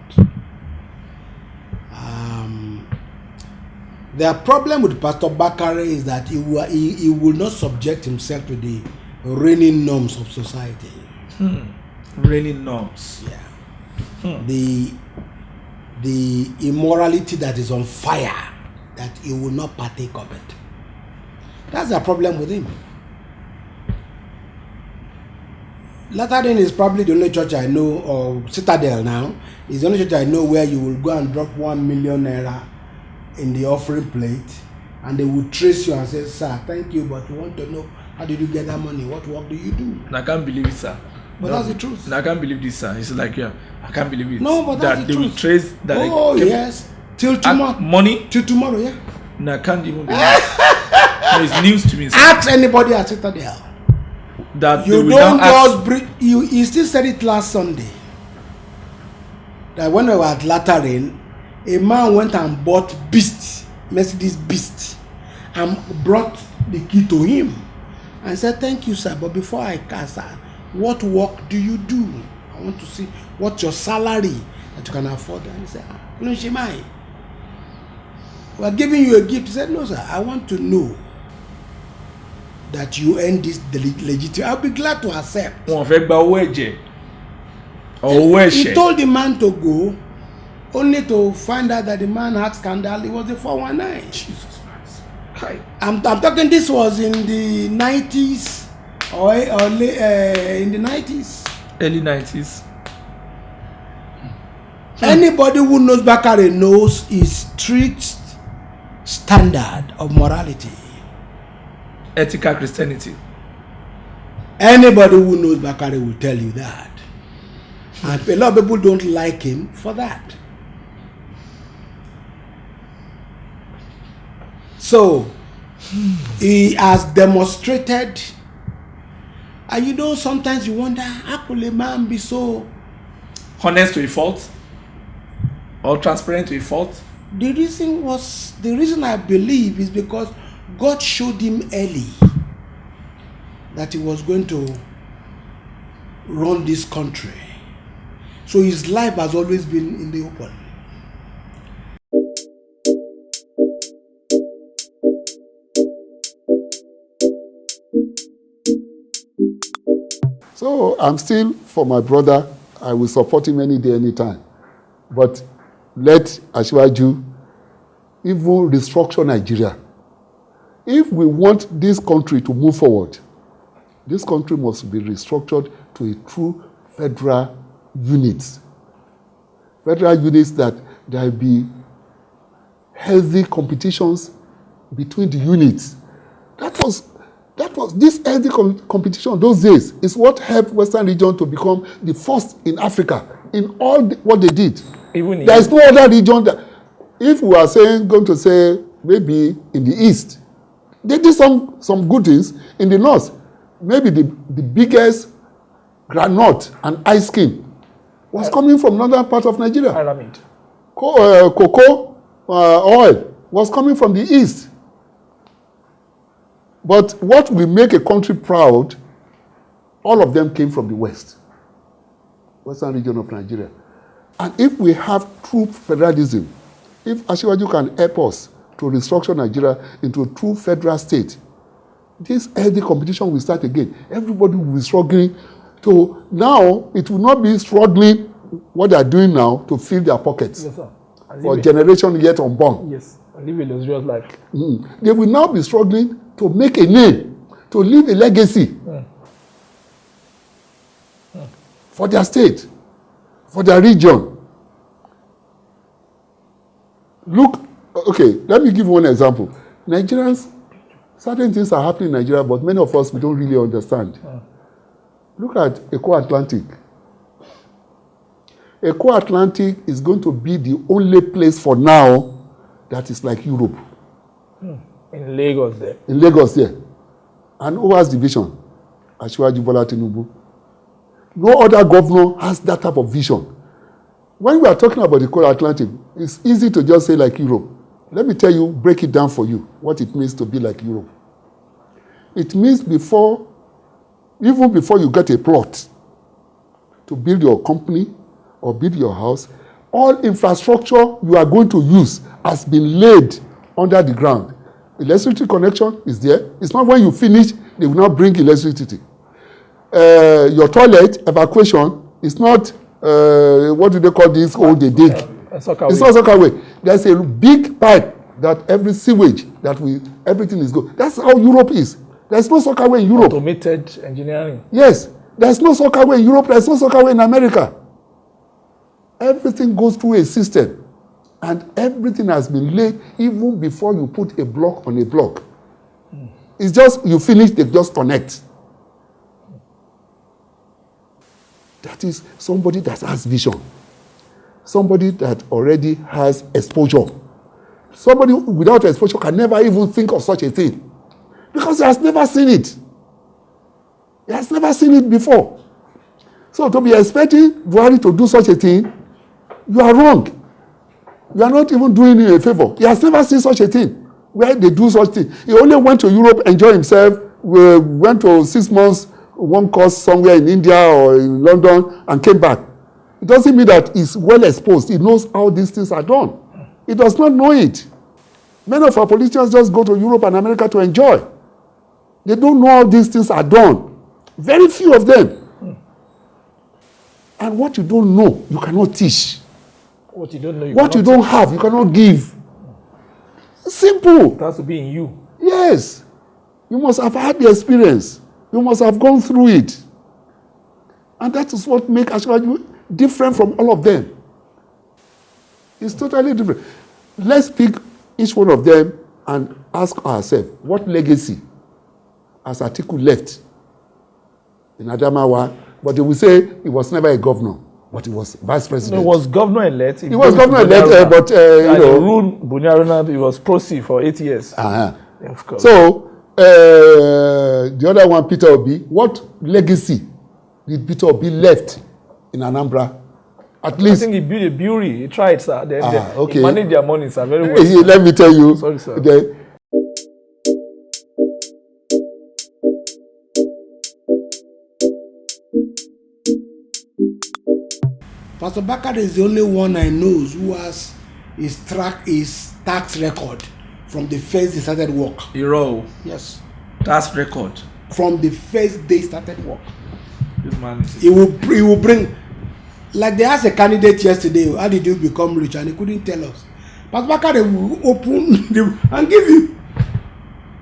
The problem with Pastor Bakare is that he will not subject himself to the reigning norms of society. Reigning norms. Yeah. The immorality that is on fire, that he will not partake of it. That's the problem with him. Lateran is probably the only church I know, or Citadel now, is the only church I know where you will go and drop 1 million naira in the offering plate, and they will trace you and say, "Sir, thank you, but we want to know, how did you get that money? What work do you do?" I can't believe it, sir. But that's the truth. I can't believe this, sir. It's like, yeah, I can't believe it. No, but that's that the they truth. will trace that. Oh, yes. Till tomorrow. Money? Till tomorrow, yeah. No, I can't even believe it. No, it's news to me, sir. Ask anybody at Citadel. That You don't just bring. You still said it last Sunday. That when we were at Lateran, a man went and bought Mercedes Beast, and brought the key to him, and said, "Thank you, sir, but before I cast that, what work do you do? I want to see what's your salary that you can afford." And he said, "You know, Shemai, we are giving you a gift." He said, "No, sir, I want to know that you earn this legitimate. I'll be glad to accept." He told the man to go, only to find out that the man had scandal. It was a 419. Jesus Christ. I'm talking, this was in the 90s or in the 90s. Early 90s. Anybody who knows Bakare knows his strict standard of morality. Ethical Christianity. Anybody who knows Bakare will tell you that. And a lot of people don't like him for that. So, he has demonstrated, and you know, sometimes you wonder, how could a man be so honest to a fault? Or transparent to a fault? The reason I believe is because God showed him early that he was going to run this country. So his life has always been in the open. So I'm still for my brother. I will support him any day, anytime. But let Asiwaju even restructure Nigeria. If we want this country to move forward, this country must be restructured to a true federal unit. Federal units that there will be healthy competitions between the units. That was this healthy competition those days is what helped Western region to become the first in Africa in all what they did. There is no other region that, if we are going to say maybe in the east, they did some good things. In the north, maybe the biggest granite and ice cream was coming from northern part of Nigeria. Cocoa oil was coming from the east. But what will make a country proud, all of them came from the west, western region of Nigeria. And if we have true federalism, if Asiwaju can help us to restructure Nigeria into a true federal state, this healthy competition will start again. Everybody will be struggling to, now it will not be struggling what they are doing now to fill their pockets. Yes, sir. For generation yet unborn. Yes, and live a luxurious life. They will now be struggling to make a name, to leave a legacy for their state, for their region. Look, okay, let me give one example. Nigerians, certain things are happening in Nigeria, but many of us, we don't really understand. Look at Eco-Atlantic. Eco-Atlantic is going to be the only place for now that is like Europe. In Lagos there. In Lagos there. And OWAS division, Asiwaju Bola Tinubu. No other governor has that type of vision. When we are talking about the Eco-Atlantic, it's easy to just say like Europe. Let me tell you, break it down for you, what it means to be like Europe. It means even before you get a plot to build your company or build your house, all infrastructure you are going to use has been laid under the ground. Electricity connection is there. It's not when you finish, they will now bring electricity. Your toilet evacuation is not, what do they call this? Oh, they dig. It's not sockaway. There's a big pipe that every sewage, everything is good. That's how Europe is. There's no sockaway in Europe. Automated engineering. Yes. There's no sockaway in Europe. There's no sockaway in America. Everything goes through a system. And everything has been laid even before you put a block on a block. It's just, you finish, they just connect. That is somebody that has vision. Somebody that already has exposure. Somebody without exposure can never even think of such a thing. Because he has never seen it. He has never seen it before. So to be expecting Buhari to do such a thing, you are wrong. You are not even doing him a favor. He has never seen such a thing where they do such thing. He only went to Europe, enjoy himself, went to 6 months, one course somewhere in India or in London, and came back. It doesn't mean that he's well exposed. He knows how these things are done. He does not know it. Many of our politicians just go to Europe and America to enjoy. They don't know how these things are done. Very few of them. And what you don't know, you cannot teach. What you don't know, you don't have, you cannot give. Simple. It has to be in you. Yes. You must have had the experience. You must have gone through it. And that is what makes Asiwaju different from all of them. It's totally different. Let's pick each one of them and ask ourselves, what legacy has Atiku left in Adamawa? But they will say he was never a governor, but he was vice president. No, he was governor-elect. He was governor-elect, but he ruled Bunyaruna. He was proxy for 8 years. Uh-huh. Yeah, of course. So, the other one, Peter Obi, what legacy did Peter Obi left in Anambra? At least, I think he built a brewery. He tried, sir. Okay. He managed their money, sir. Very well. Let me tell you. Sorry, sir. Okay. Pastor Bakare is the only one I know who has his tax record from the first he started work. Hero. Yes. Tax record. From the first day he started work. This man is. He will bring. Like they asked a candidate yesterday, how did you become rich? And he couldn't tell us. Pastor Bakare will open and give you.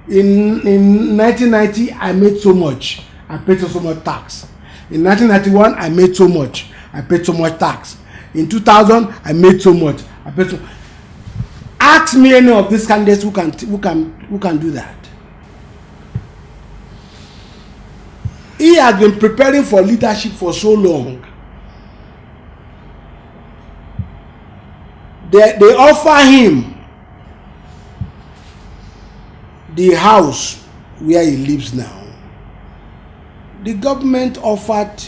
In 1990, I made so much. I paid so much tax. In 1991, I made so much. I paid so much tax. In 2000, I made so much. I paid so. Ask me any of these candidates who can do that. He has been preparing for leadership for so long. They offer him the house where he lives now. The government offered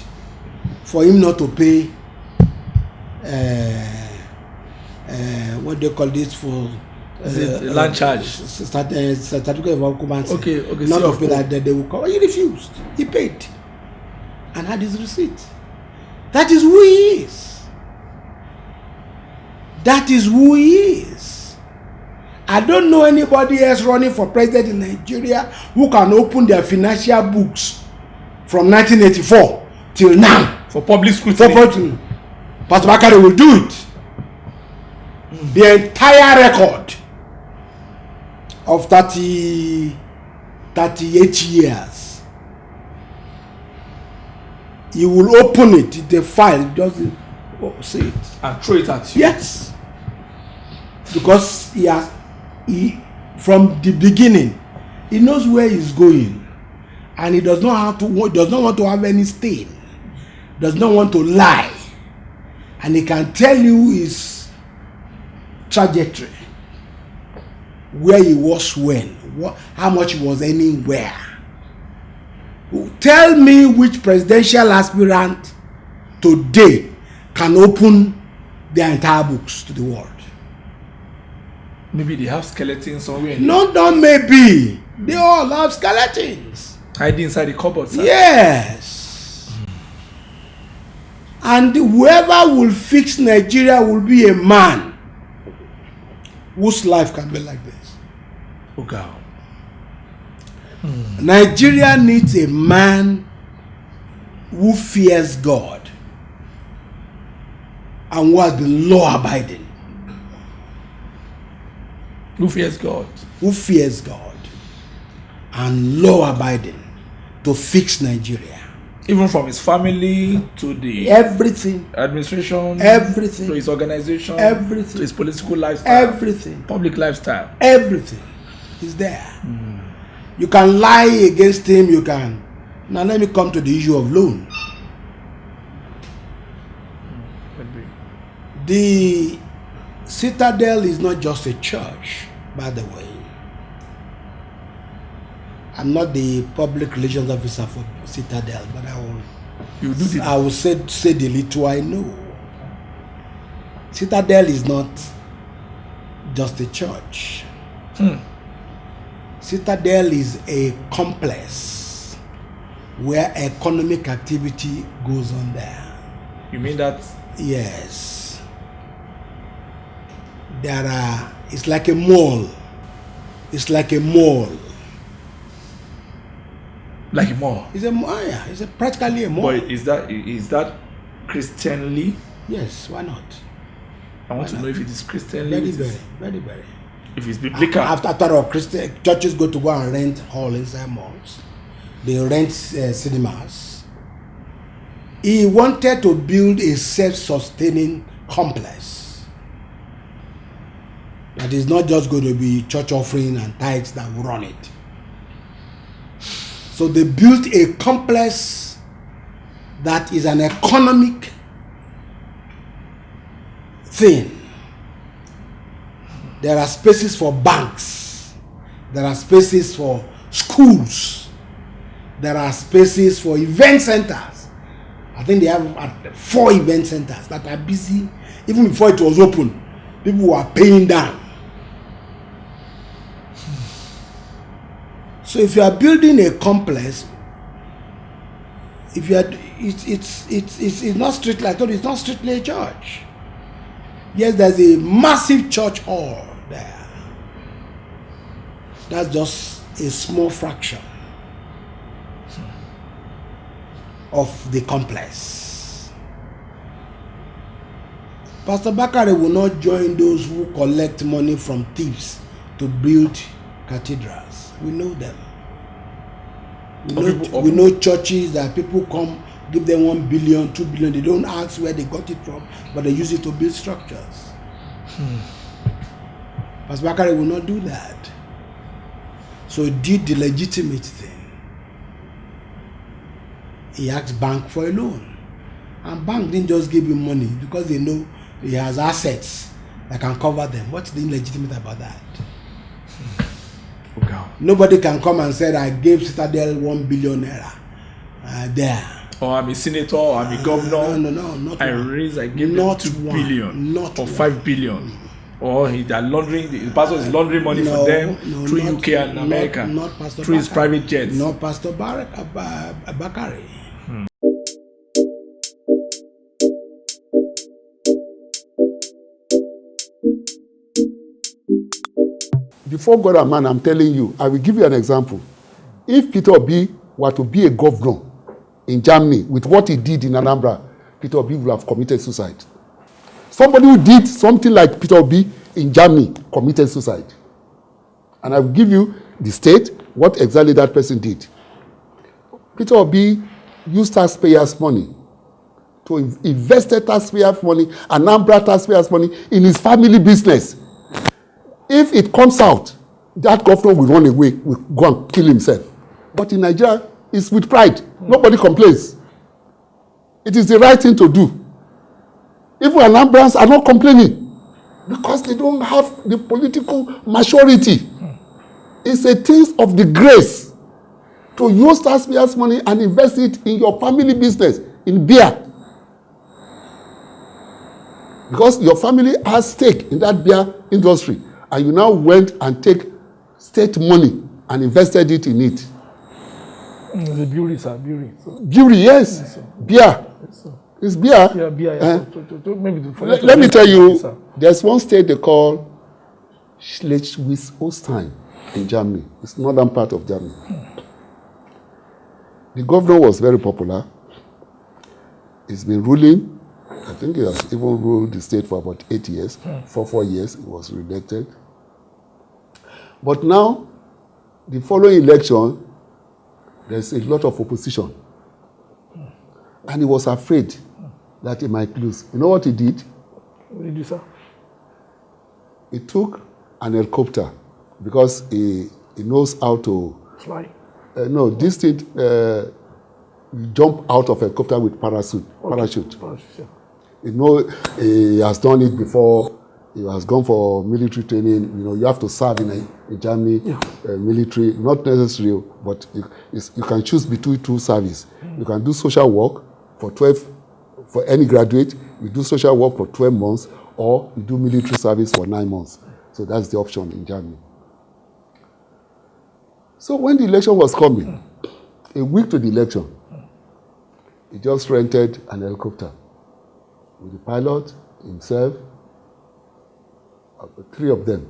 for him not to pay what they call this for land charge. Certificate of occupancy. Okay. Not to pay that they will call. He refused. He paid and had his receipt. That is who he is. That is who he is. I don't know anybody else running for president in Nigeria who can open their financial books from 1984 till now. For public scrutiny. Pastor Bakare will do it. The entire record of 30 38 years. He will open it, the file, just see it. And throw it at you. Yes. Because from the beginning, he knows where he's going. And he does not want to have any stain. Does not want to lie. And he can tell you his trajectory. Where he was when. How much he was anywhere. Tell me which presidential aspirant today can open their entire books to the world. Maybe they have skeletons somewhere. No, maybe. They all have skeletons. Hiding inside the cupboard, sir. Yes. And whoever will fix Nigeria will be a man whose life can be like this. Oh God. Nigeria needs a man who fears God and who has been law-abiding. Who fears God? Who fears God and law-abiding to fix Nigeria. Even from his family to the everything, administration, everything, to his organization, everything, to his political lifestyle, everything, public lifestyle, everything is there. You can lie against him. You can. Now let me come to the issue of loan. The Citadel is not just a church, by the way. I'm not the public relations officer for Citadel, but I will say the little I know. Citadel is not just a church. Citadel is a complex where economic activity goes on there. You mean that? Yes. It's like a mall. It's like a mall. Like a mall? It's a mall, yeah. It's practically a mall. But is that Christianly? Yes, why not? I want to know if it is Christianly. Very. If it's biblical. After all, Christian churches go and rent hall inside malls. They rent cinemas. He wanted to build a self-sustaining complex that is not just going to be church offering and tithes that will run it. So they built a complex that is an economic thing. There are spaces for banks. There are spaces for schools. There are spaces for event centers. I think they have 4 event centers that are busy. Even before it was open, people were paying down. So if you are building a complex, it's not strictly, I thought it's not strictly a church. Yes, there's a massive church hall there. That's just a small fraction of the complex. Pastor Bakare will not join those who collect money from thieves to build cathedrals. We know them. We know churches that people come, give them 1 billion, 2 billion. They don't ask where they got it from, but they use it to build structures. Pastor Bakare will not do that. So he did the legitimate thing. He asked bank for a loan. And bank didn't just give him money because they know he has assets that can cover them. What's the illegitimate about that? Okay. Nobody can come and say, I gave Citadel 1 billion naira there. Or I'm a senator, or I'm a governor. No, not I gave them 2 billion or 5 billion. Or they're laundering, the pastor is laundering money for them through UK and America, not Pastor through his private jets. Not Pastor Bakare. Before God and man, I'm telling you, I will give you an example. If Peter Obi were to be a governor in Germany with what he did in Anambra, Peter Obi would have committed suicide. Somebody who did something like Peter Obi in Germany committed suicide. And I will give you the state, what exactly that person did. Peter Obi used taxpayers' money to invested taxpayers' money, Anambra taxpayers' money in his family business. If it comes out, that governor will run away, will go and kill himself. But in Nigeria, it's with pride. Nobody complains. It is the right thing to do. Even Anambrans are not complaining because they don't have the political maturity. It's a thing of the grace to use taxpayers' money and invest it in your family business, in beer. Because your family has stake in that beer industry, and you now went and take state money and invested it in it. The brewery, sir, brewery. So. Brewery, yes. Beer. Yes, it's beer. Yeah, beer. Yeah. Let me tell you, there's one state they call Schleswig-Holstein in Germany. It's northern part of Germany. The governor was very popular. He's been ruling. I think he has even ruled the state for about 8 years. For 4 years, he was re-elected. But now, the following election, there's a lot of opposition. And he was afraid that he might lose. You know what he did? What did you say? He took an helicopter because he knows how to fly. No, this thing, you jump out of a helicopter with parachute. Yeah. You know, he has done it before. He has gone for military training. You know, you have to serve in Germany, military, not necessary, but you can choose between two services. You can do social work for any graduate. You do social work for 12 months, or you do military service for 9 months. So that's the option in Germany. So when the election was coming, a week to the election, he just rented an helicopter with the pilot, himself, 3 of them.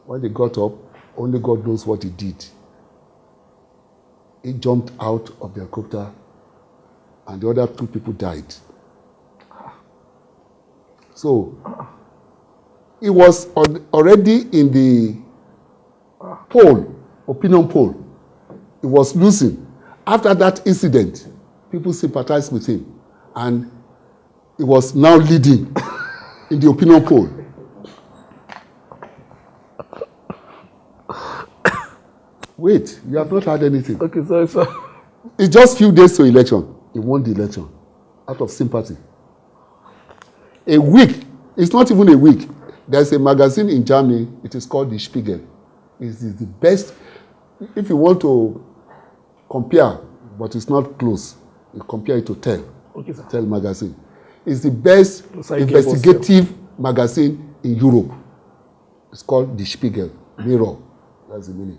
When they got up, only God knows what he did. He jumped out of the helicopter and the other 2 people died. So, he was already in the opinion poll. He was losing. After that incident, people sympathized with him. And he was now leading in the opinion poll. Wait, you have not heard anything. Okay, sorry, sir. It's just few days to election. He won the election out of sympathy. A week, it's not even a week. There's a magazine in Germany, it is called The Spiegel. It is the best, if you want to compare, but it's not close, you compare it to Tell. Okay, sir. Tell magazine. It's the best investigative magazine in Europe. It's called The Spiegel, Mirror. That's the meaning.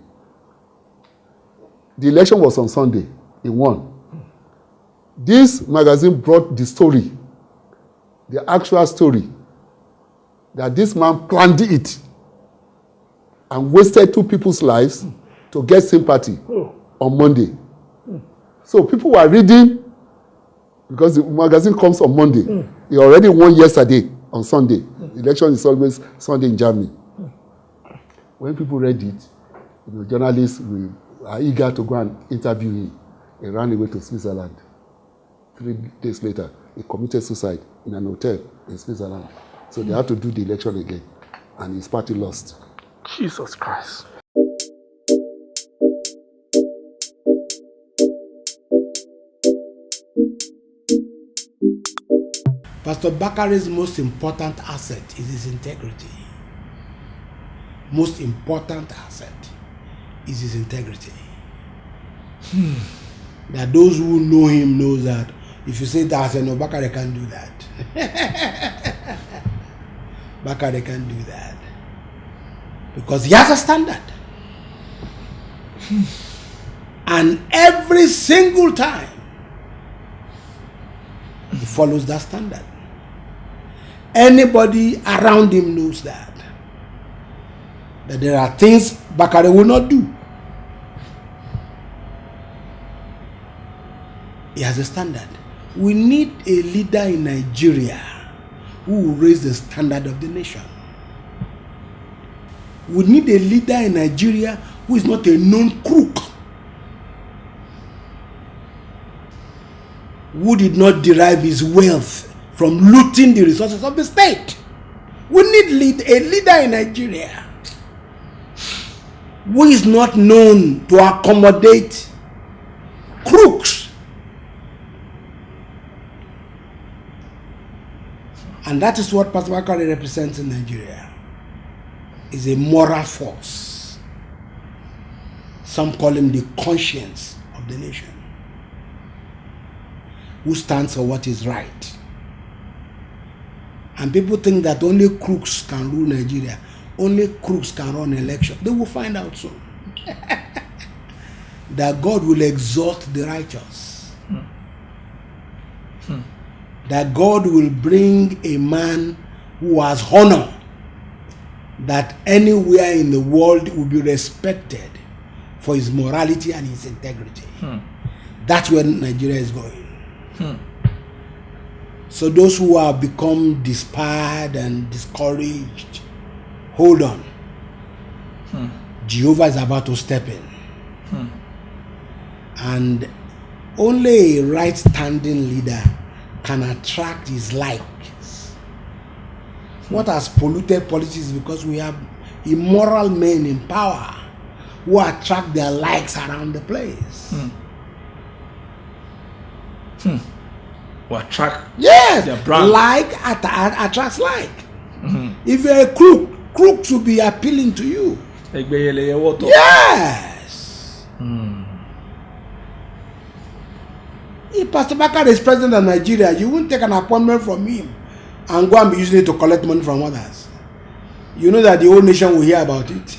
The election was on Sunday. He won. This magazine brought the story, the actual story, that this man planned it and wasted 2 people's lives to get sympathy on Monday. So people were reading, because the magazine comes on Monday. He already won yesterday on Sunday. The election is always Sunday in Germany. When people read it, journalists are eager to go and interview him. He ran away to Switzerland. 3 days later, he committed suicide in an hotel in Switzerland. So they had to do the election again, and his party lost. Jesus Christ. Pastor Bakare's most important asset is his integrity. Most important asset is his integrity. That those who know him know that if you say that, I say no, Bakare can't do that. Bakare can't do that. Because he has a standard. And every single time, he follows that standard. Anybody around him knows that there are things Bakare will not do. He has a standard. We need a leader in Nigeria who will raise the standard of the nation. We need a leader in Nigeria who is not a known crook, who did not derive his wealth from looting the resources of the state. We need a leader in Nigeria who is not known to accommodate crooks. And that is what Pastor Bakare represents in Nigeria. Is a moral force. Some call him the conscience of the nation, who stands for what is right. And people think that only crooks can rule Nigeria, only crooks can run election. They will find out soon that God will exalt the righteous. That God will bring a man who has honor, that anywhere in the world will be respected for his morality and his integrity. That's where Nigeria is going. So those who have become despaired and discouraged, hold on. Jehovah is about to step in. And only a right-standing leader can attract his likes. What has polluted politics because we have immoral men in power who attract their likes around the place. Who attract Yes, their brand. like attracts like. If you're a crook should be appealing to you. Yes. If Pastor Bakare is president of Nigeria, you won't take an appointment from him and go and be using it to collect money from others. You know that the whole nation will hear about it.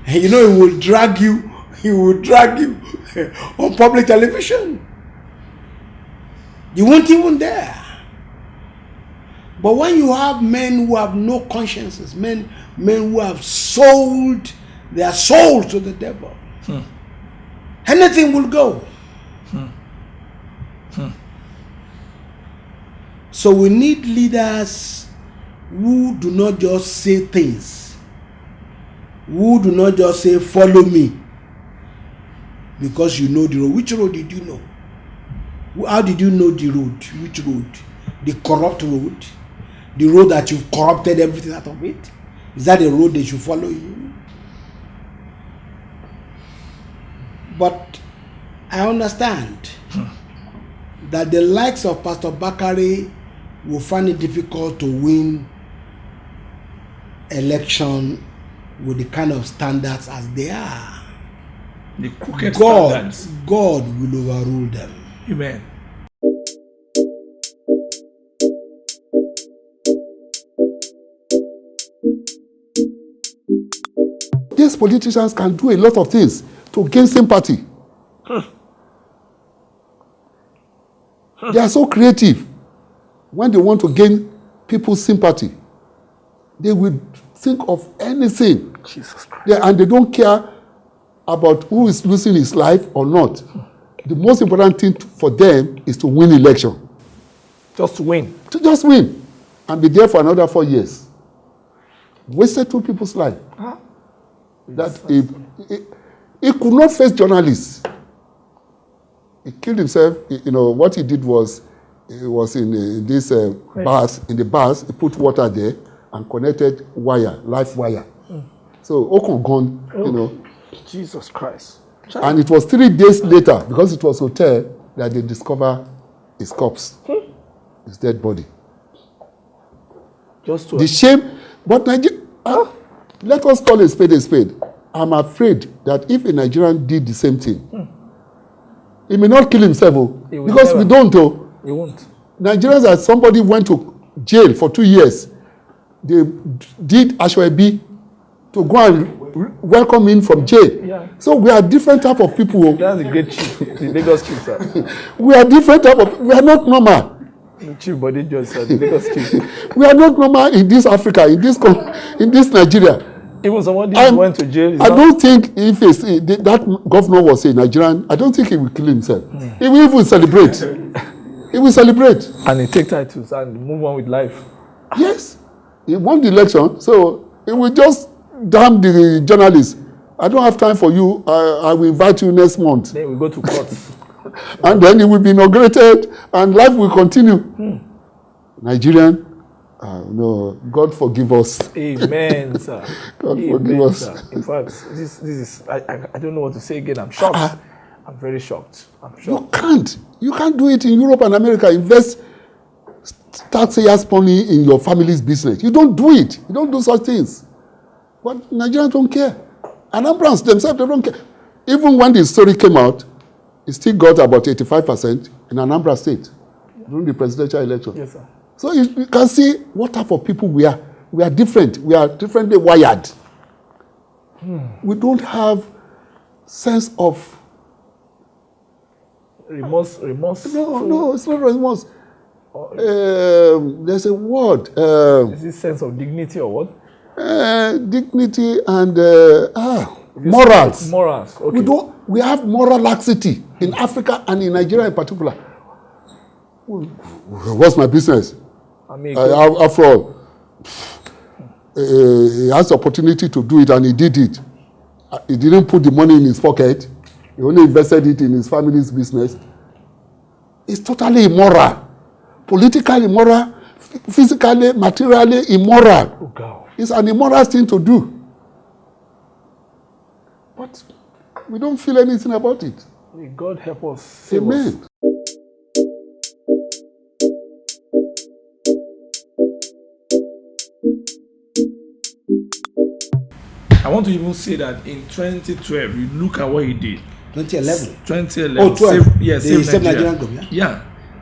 And you know he will drag you on public television. You won't even dare. But when you have men who have no consciences, men who have sold their soul to the devil, anything will go. So we need leaders who do not just say things, who do not just say, follow me, because you know the road. Which road did you know? How did you know the road? Which road? The corrupt road? The road that you've corrupted everything out of it? Is that the road they should follow you? But I understand that the likes of Pastor Bakare will find it difficult to win election with the kind of standards as they are. The crooked standards. God will overrule them. Amen. These politicians can do a lot of things to gain sympathy. They are so creative. When they want to gain people's sympathy, they will think of anything. Jesus Christ. And they don't care about who is losing his life or not. The most important thing for them is to win election. Just to win. To just win. And be there for another 4 years. Wasted 2 people's life. That he could not face journalists. He killed himself. You know, what he did was, he was in this bars, in the bars, he put water there and connected wire, live wire. So, Okon, you know. Jesus Christ. And it was 3 days later, because it was hotel, that they discover his corpse, his dead body. Just to the shame, but let us call a spade a spade. I'm afraid that if a Nigerian did the same thing, he may not kill himself, because we don't. He won't. Nigerians, as somebody went to jail for 2 years, they did Ashwebi to go and welcome him from jail. Yeah. So we are different type of people. That's the great chief, the Lagos chief, sir. We are different type of. We are not normal. Chief Body Judge, sir, the Lagos chief. We are not normal in this Africa, in this Nigeria. Even somebody went to jail. I don't think if that governor was a Nigerian, I don't think he will kill himself. He will even celebrate. He will celebrate. And he take titles and move on with life. Yes. He won the election, so he will just damn the journalists. I don't have time for you. I will invite you next month. Then we go to court. And then it will be inaugurated and life will continue. Nigerian, no, God forgive us. Amen, sir. God Amen, forgive us. Sir. In fact, this is I don't know what to say again. I'm shocked. I'm very shocked. I'm shocked. You can't do it in Europe and America. Invest taxpayers' money in your family's business. You don't do it. You don't do such things. But Nigerians don't care. Anambrans themselves, they don't care. Even when the story came out, it still got about 85% in Anambra State during the presidential election. Yes, sir. So you can see what type of people we are. We are different. We are differently wired. We don't have sense of remorse. No, it's not remorse. There's a word. Is this sense of dignity or what? Dignity and morals. Morals. Okay. We have moral laxity in Africa and in Nigeria in particular. What's my business? After all, he has the opportunity to do it and he did it. He didn't put the money in his pocket. He only invested it in his family's business. It's totally immoral. Politically immoral, physically, materially immoral. Oh, God. It's an immoral thing to do. But we don't feel anything about it. May God help us. Save Amen. us. I want to even say that in 2012, you look at what he did. 2011. 2011. Oh, 12. Save Nigeria. Nigeria. Yeah.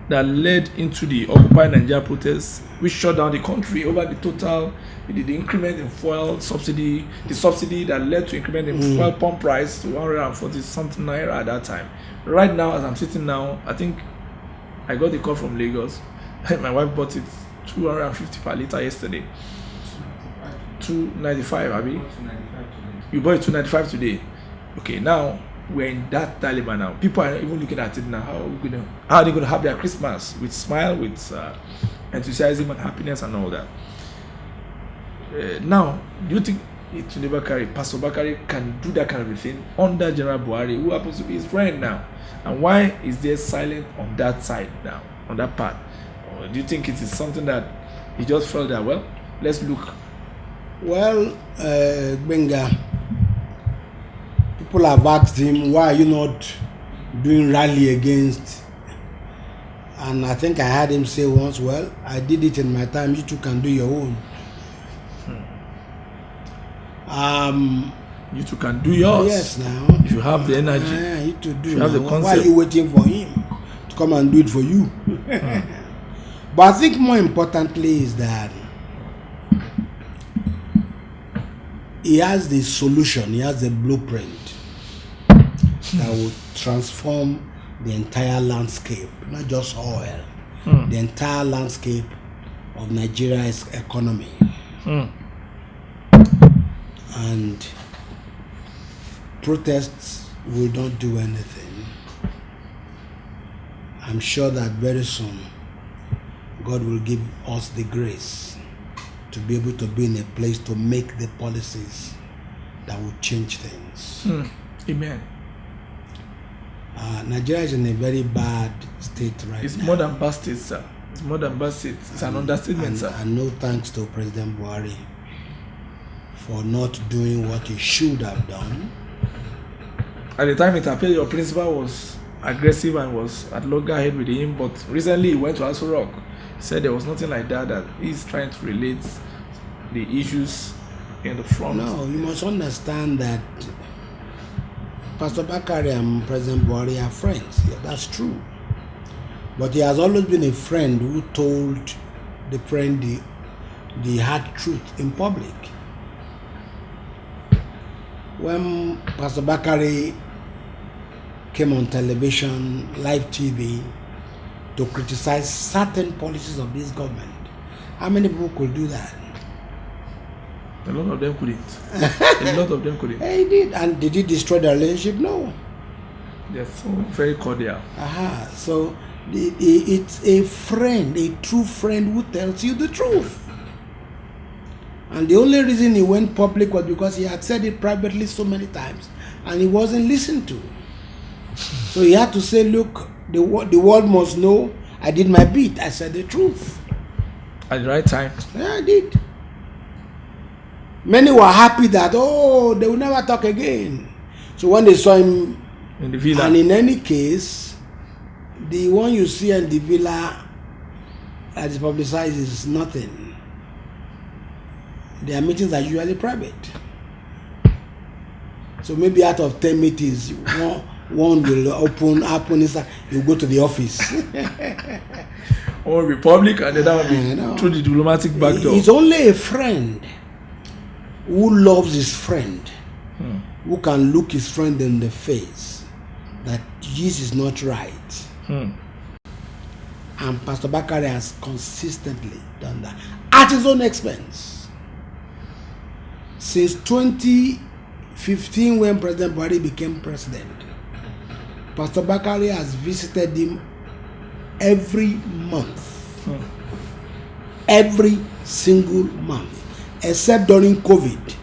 That led into the Occupy Nigeria protests, which shut down the country over the total, the increment in fuel subsidy, the subsidy that led to increment in fuel pump price to 140 something naira at that time. Right now, as I'm sitting now, I think I got a call from Lagos. My wife bought it 250 per liter yesterday. 295, Abi. You bought it 295 today. Okay, now we're in that dilemma now. People are even looking at it now. How are they going to have their Christmas with smile, with enthusiasm and happiness and all that? Now, do you think Tunde Bakare, Pastor Bakare, can do that kind of a thing under General Buhari, who happens to be his friend now? And why is there silence on that side now, on that part? Or do you think it is something that he just felt that, well, let's look? Well, Benga, people have asked him, why are you not doing rally against? And I think I heard him say once, well, I did it in my time, you too can do your own. You two can do yours. Yes, now. If you have the energy. You to do. You have the concept. Why are you waiting for him to come and do it for you? But I think more importantly is that he has the solution, he has the blueprint that will transform the entire landscape, not just oil, the entire landscape of Nigeria's economy. And protests will not do anything. I'm sure that very soon God will give us the grace to be able to be in a place to make the policies that will change things. Amen. Nigeria is in a very bad state right now. It's more than bad state, sir. It's more than bad state. It's an understatement, sir. And no thanks to President Buhari for not doing what he should have done. At the time it appeared your principal was aggressive and was at loggerhead with him, but recently he went to Aso Rock. He said there was nothing like that, that he's trying to relate the issues in the front. No, you must understand that Pastor Bakare and President Buhari are friends. Yeah, that's true. But he has always been a friend who told the friend the hard truth in public. When Pastor Bakare came on television, live TV, to criticize certain policies of this government, how many people could do that? A lot of them couldn't. A lot of them couldn't. He did. And did he destroy the relationship? No. They're so very cordial. So it's a friend, a true friend who tells you the truth. And the only reason he went public was because he had said it privately so many times and he wasn't listened to. So he had to say, look, the world must know I did my bit. I said the truth. At the right time. Yeah, I did. Many were happy that, oh, they will never talk again. So when they saw him in the villa. And in any case, the one you see in the villa that is publicized is nothing. Their meetings are usually private. So maybe out of 10 meetings, one will happen inside, you go to the office. One will be public and the other will be through the diplomatic back door. It's only a friend who loves his friend, who can look his friend in the face that this is not right. And Pastor Bakare has consistently done that at his own expense. Since 2015, when President Buhari became president, Pastor Bakare has visited him every month. Every single month, except during COVID,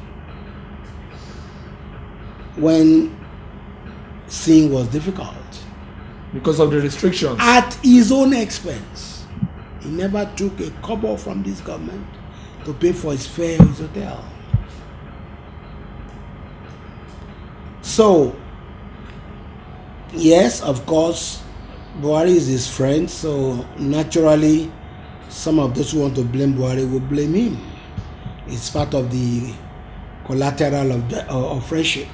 when seeing was difficult. Because of the restrictions. At his own expense. He never took a kobo from this government to pay for his fare or his hotel. So, yes, of course, Buhari is his friend, so naturally, some of those who want to blame Buhari will blame him. It's part of the collateral of friendship.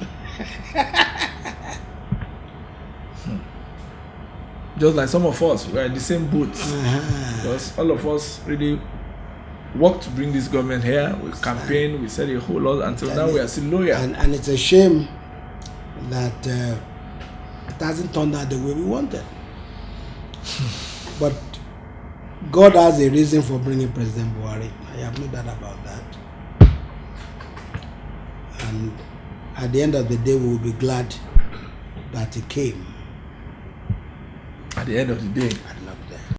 Just like some of us, we're in the same boat. Because all of us really worked to bring this government here. We campaigned, we said a whole lot until now we are still loyal. And it's a shame that it hasn't turned out the way we wanted. But God has a reason for bringing President Buhari. I have no doubt about that. And at the end of the day, we will be glad that he came. At the end of the day. I love that.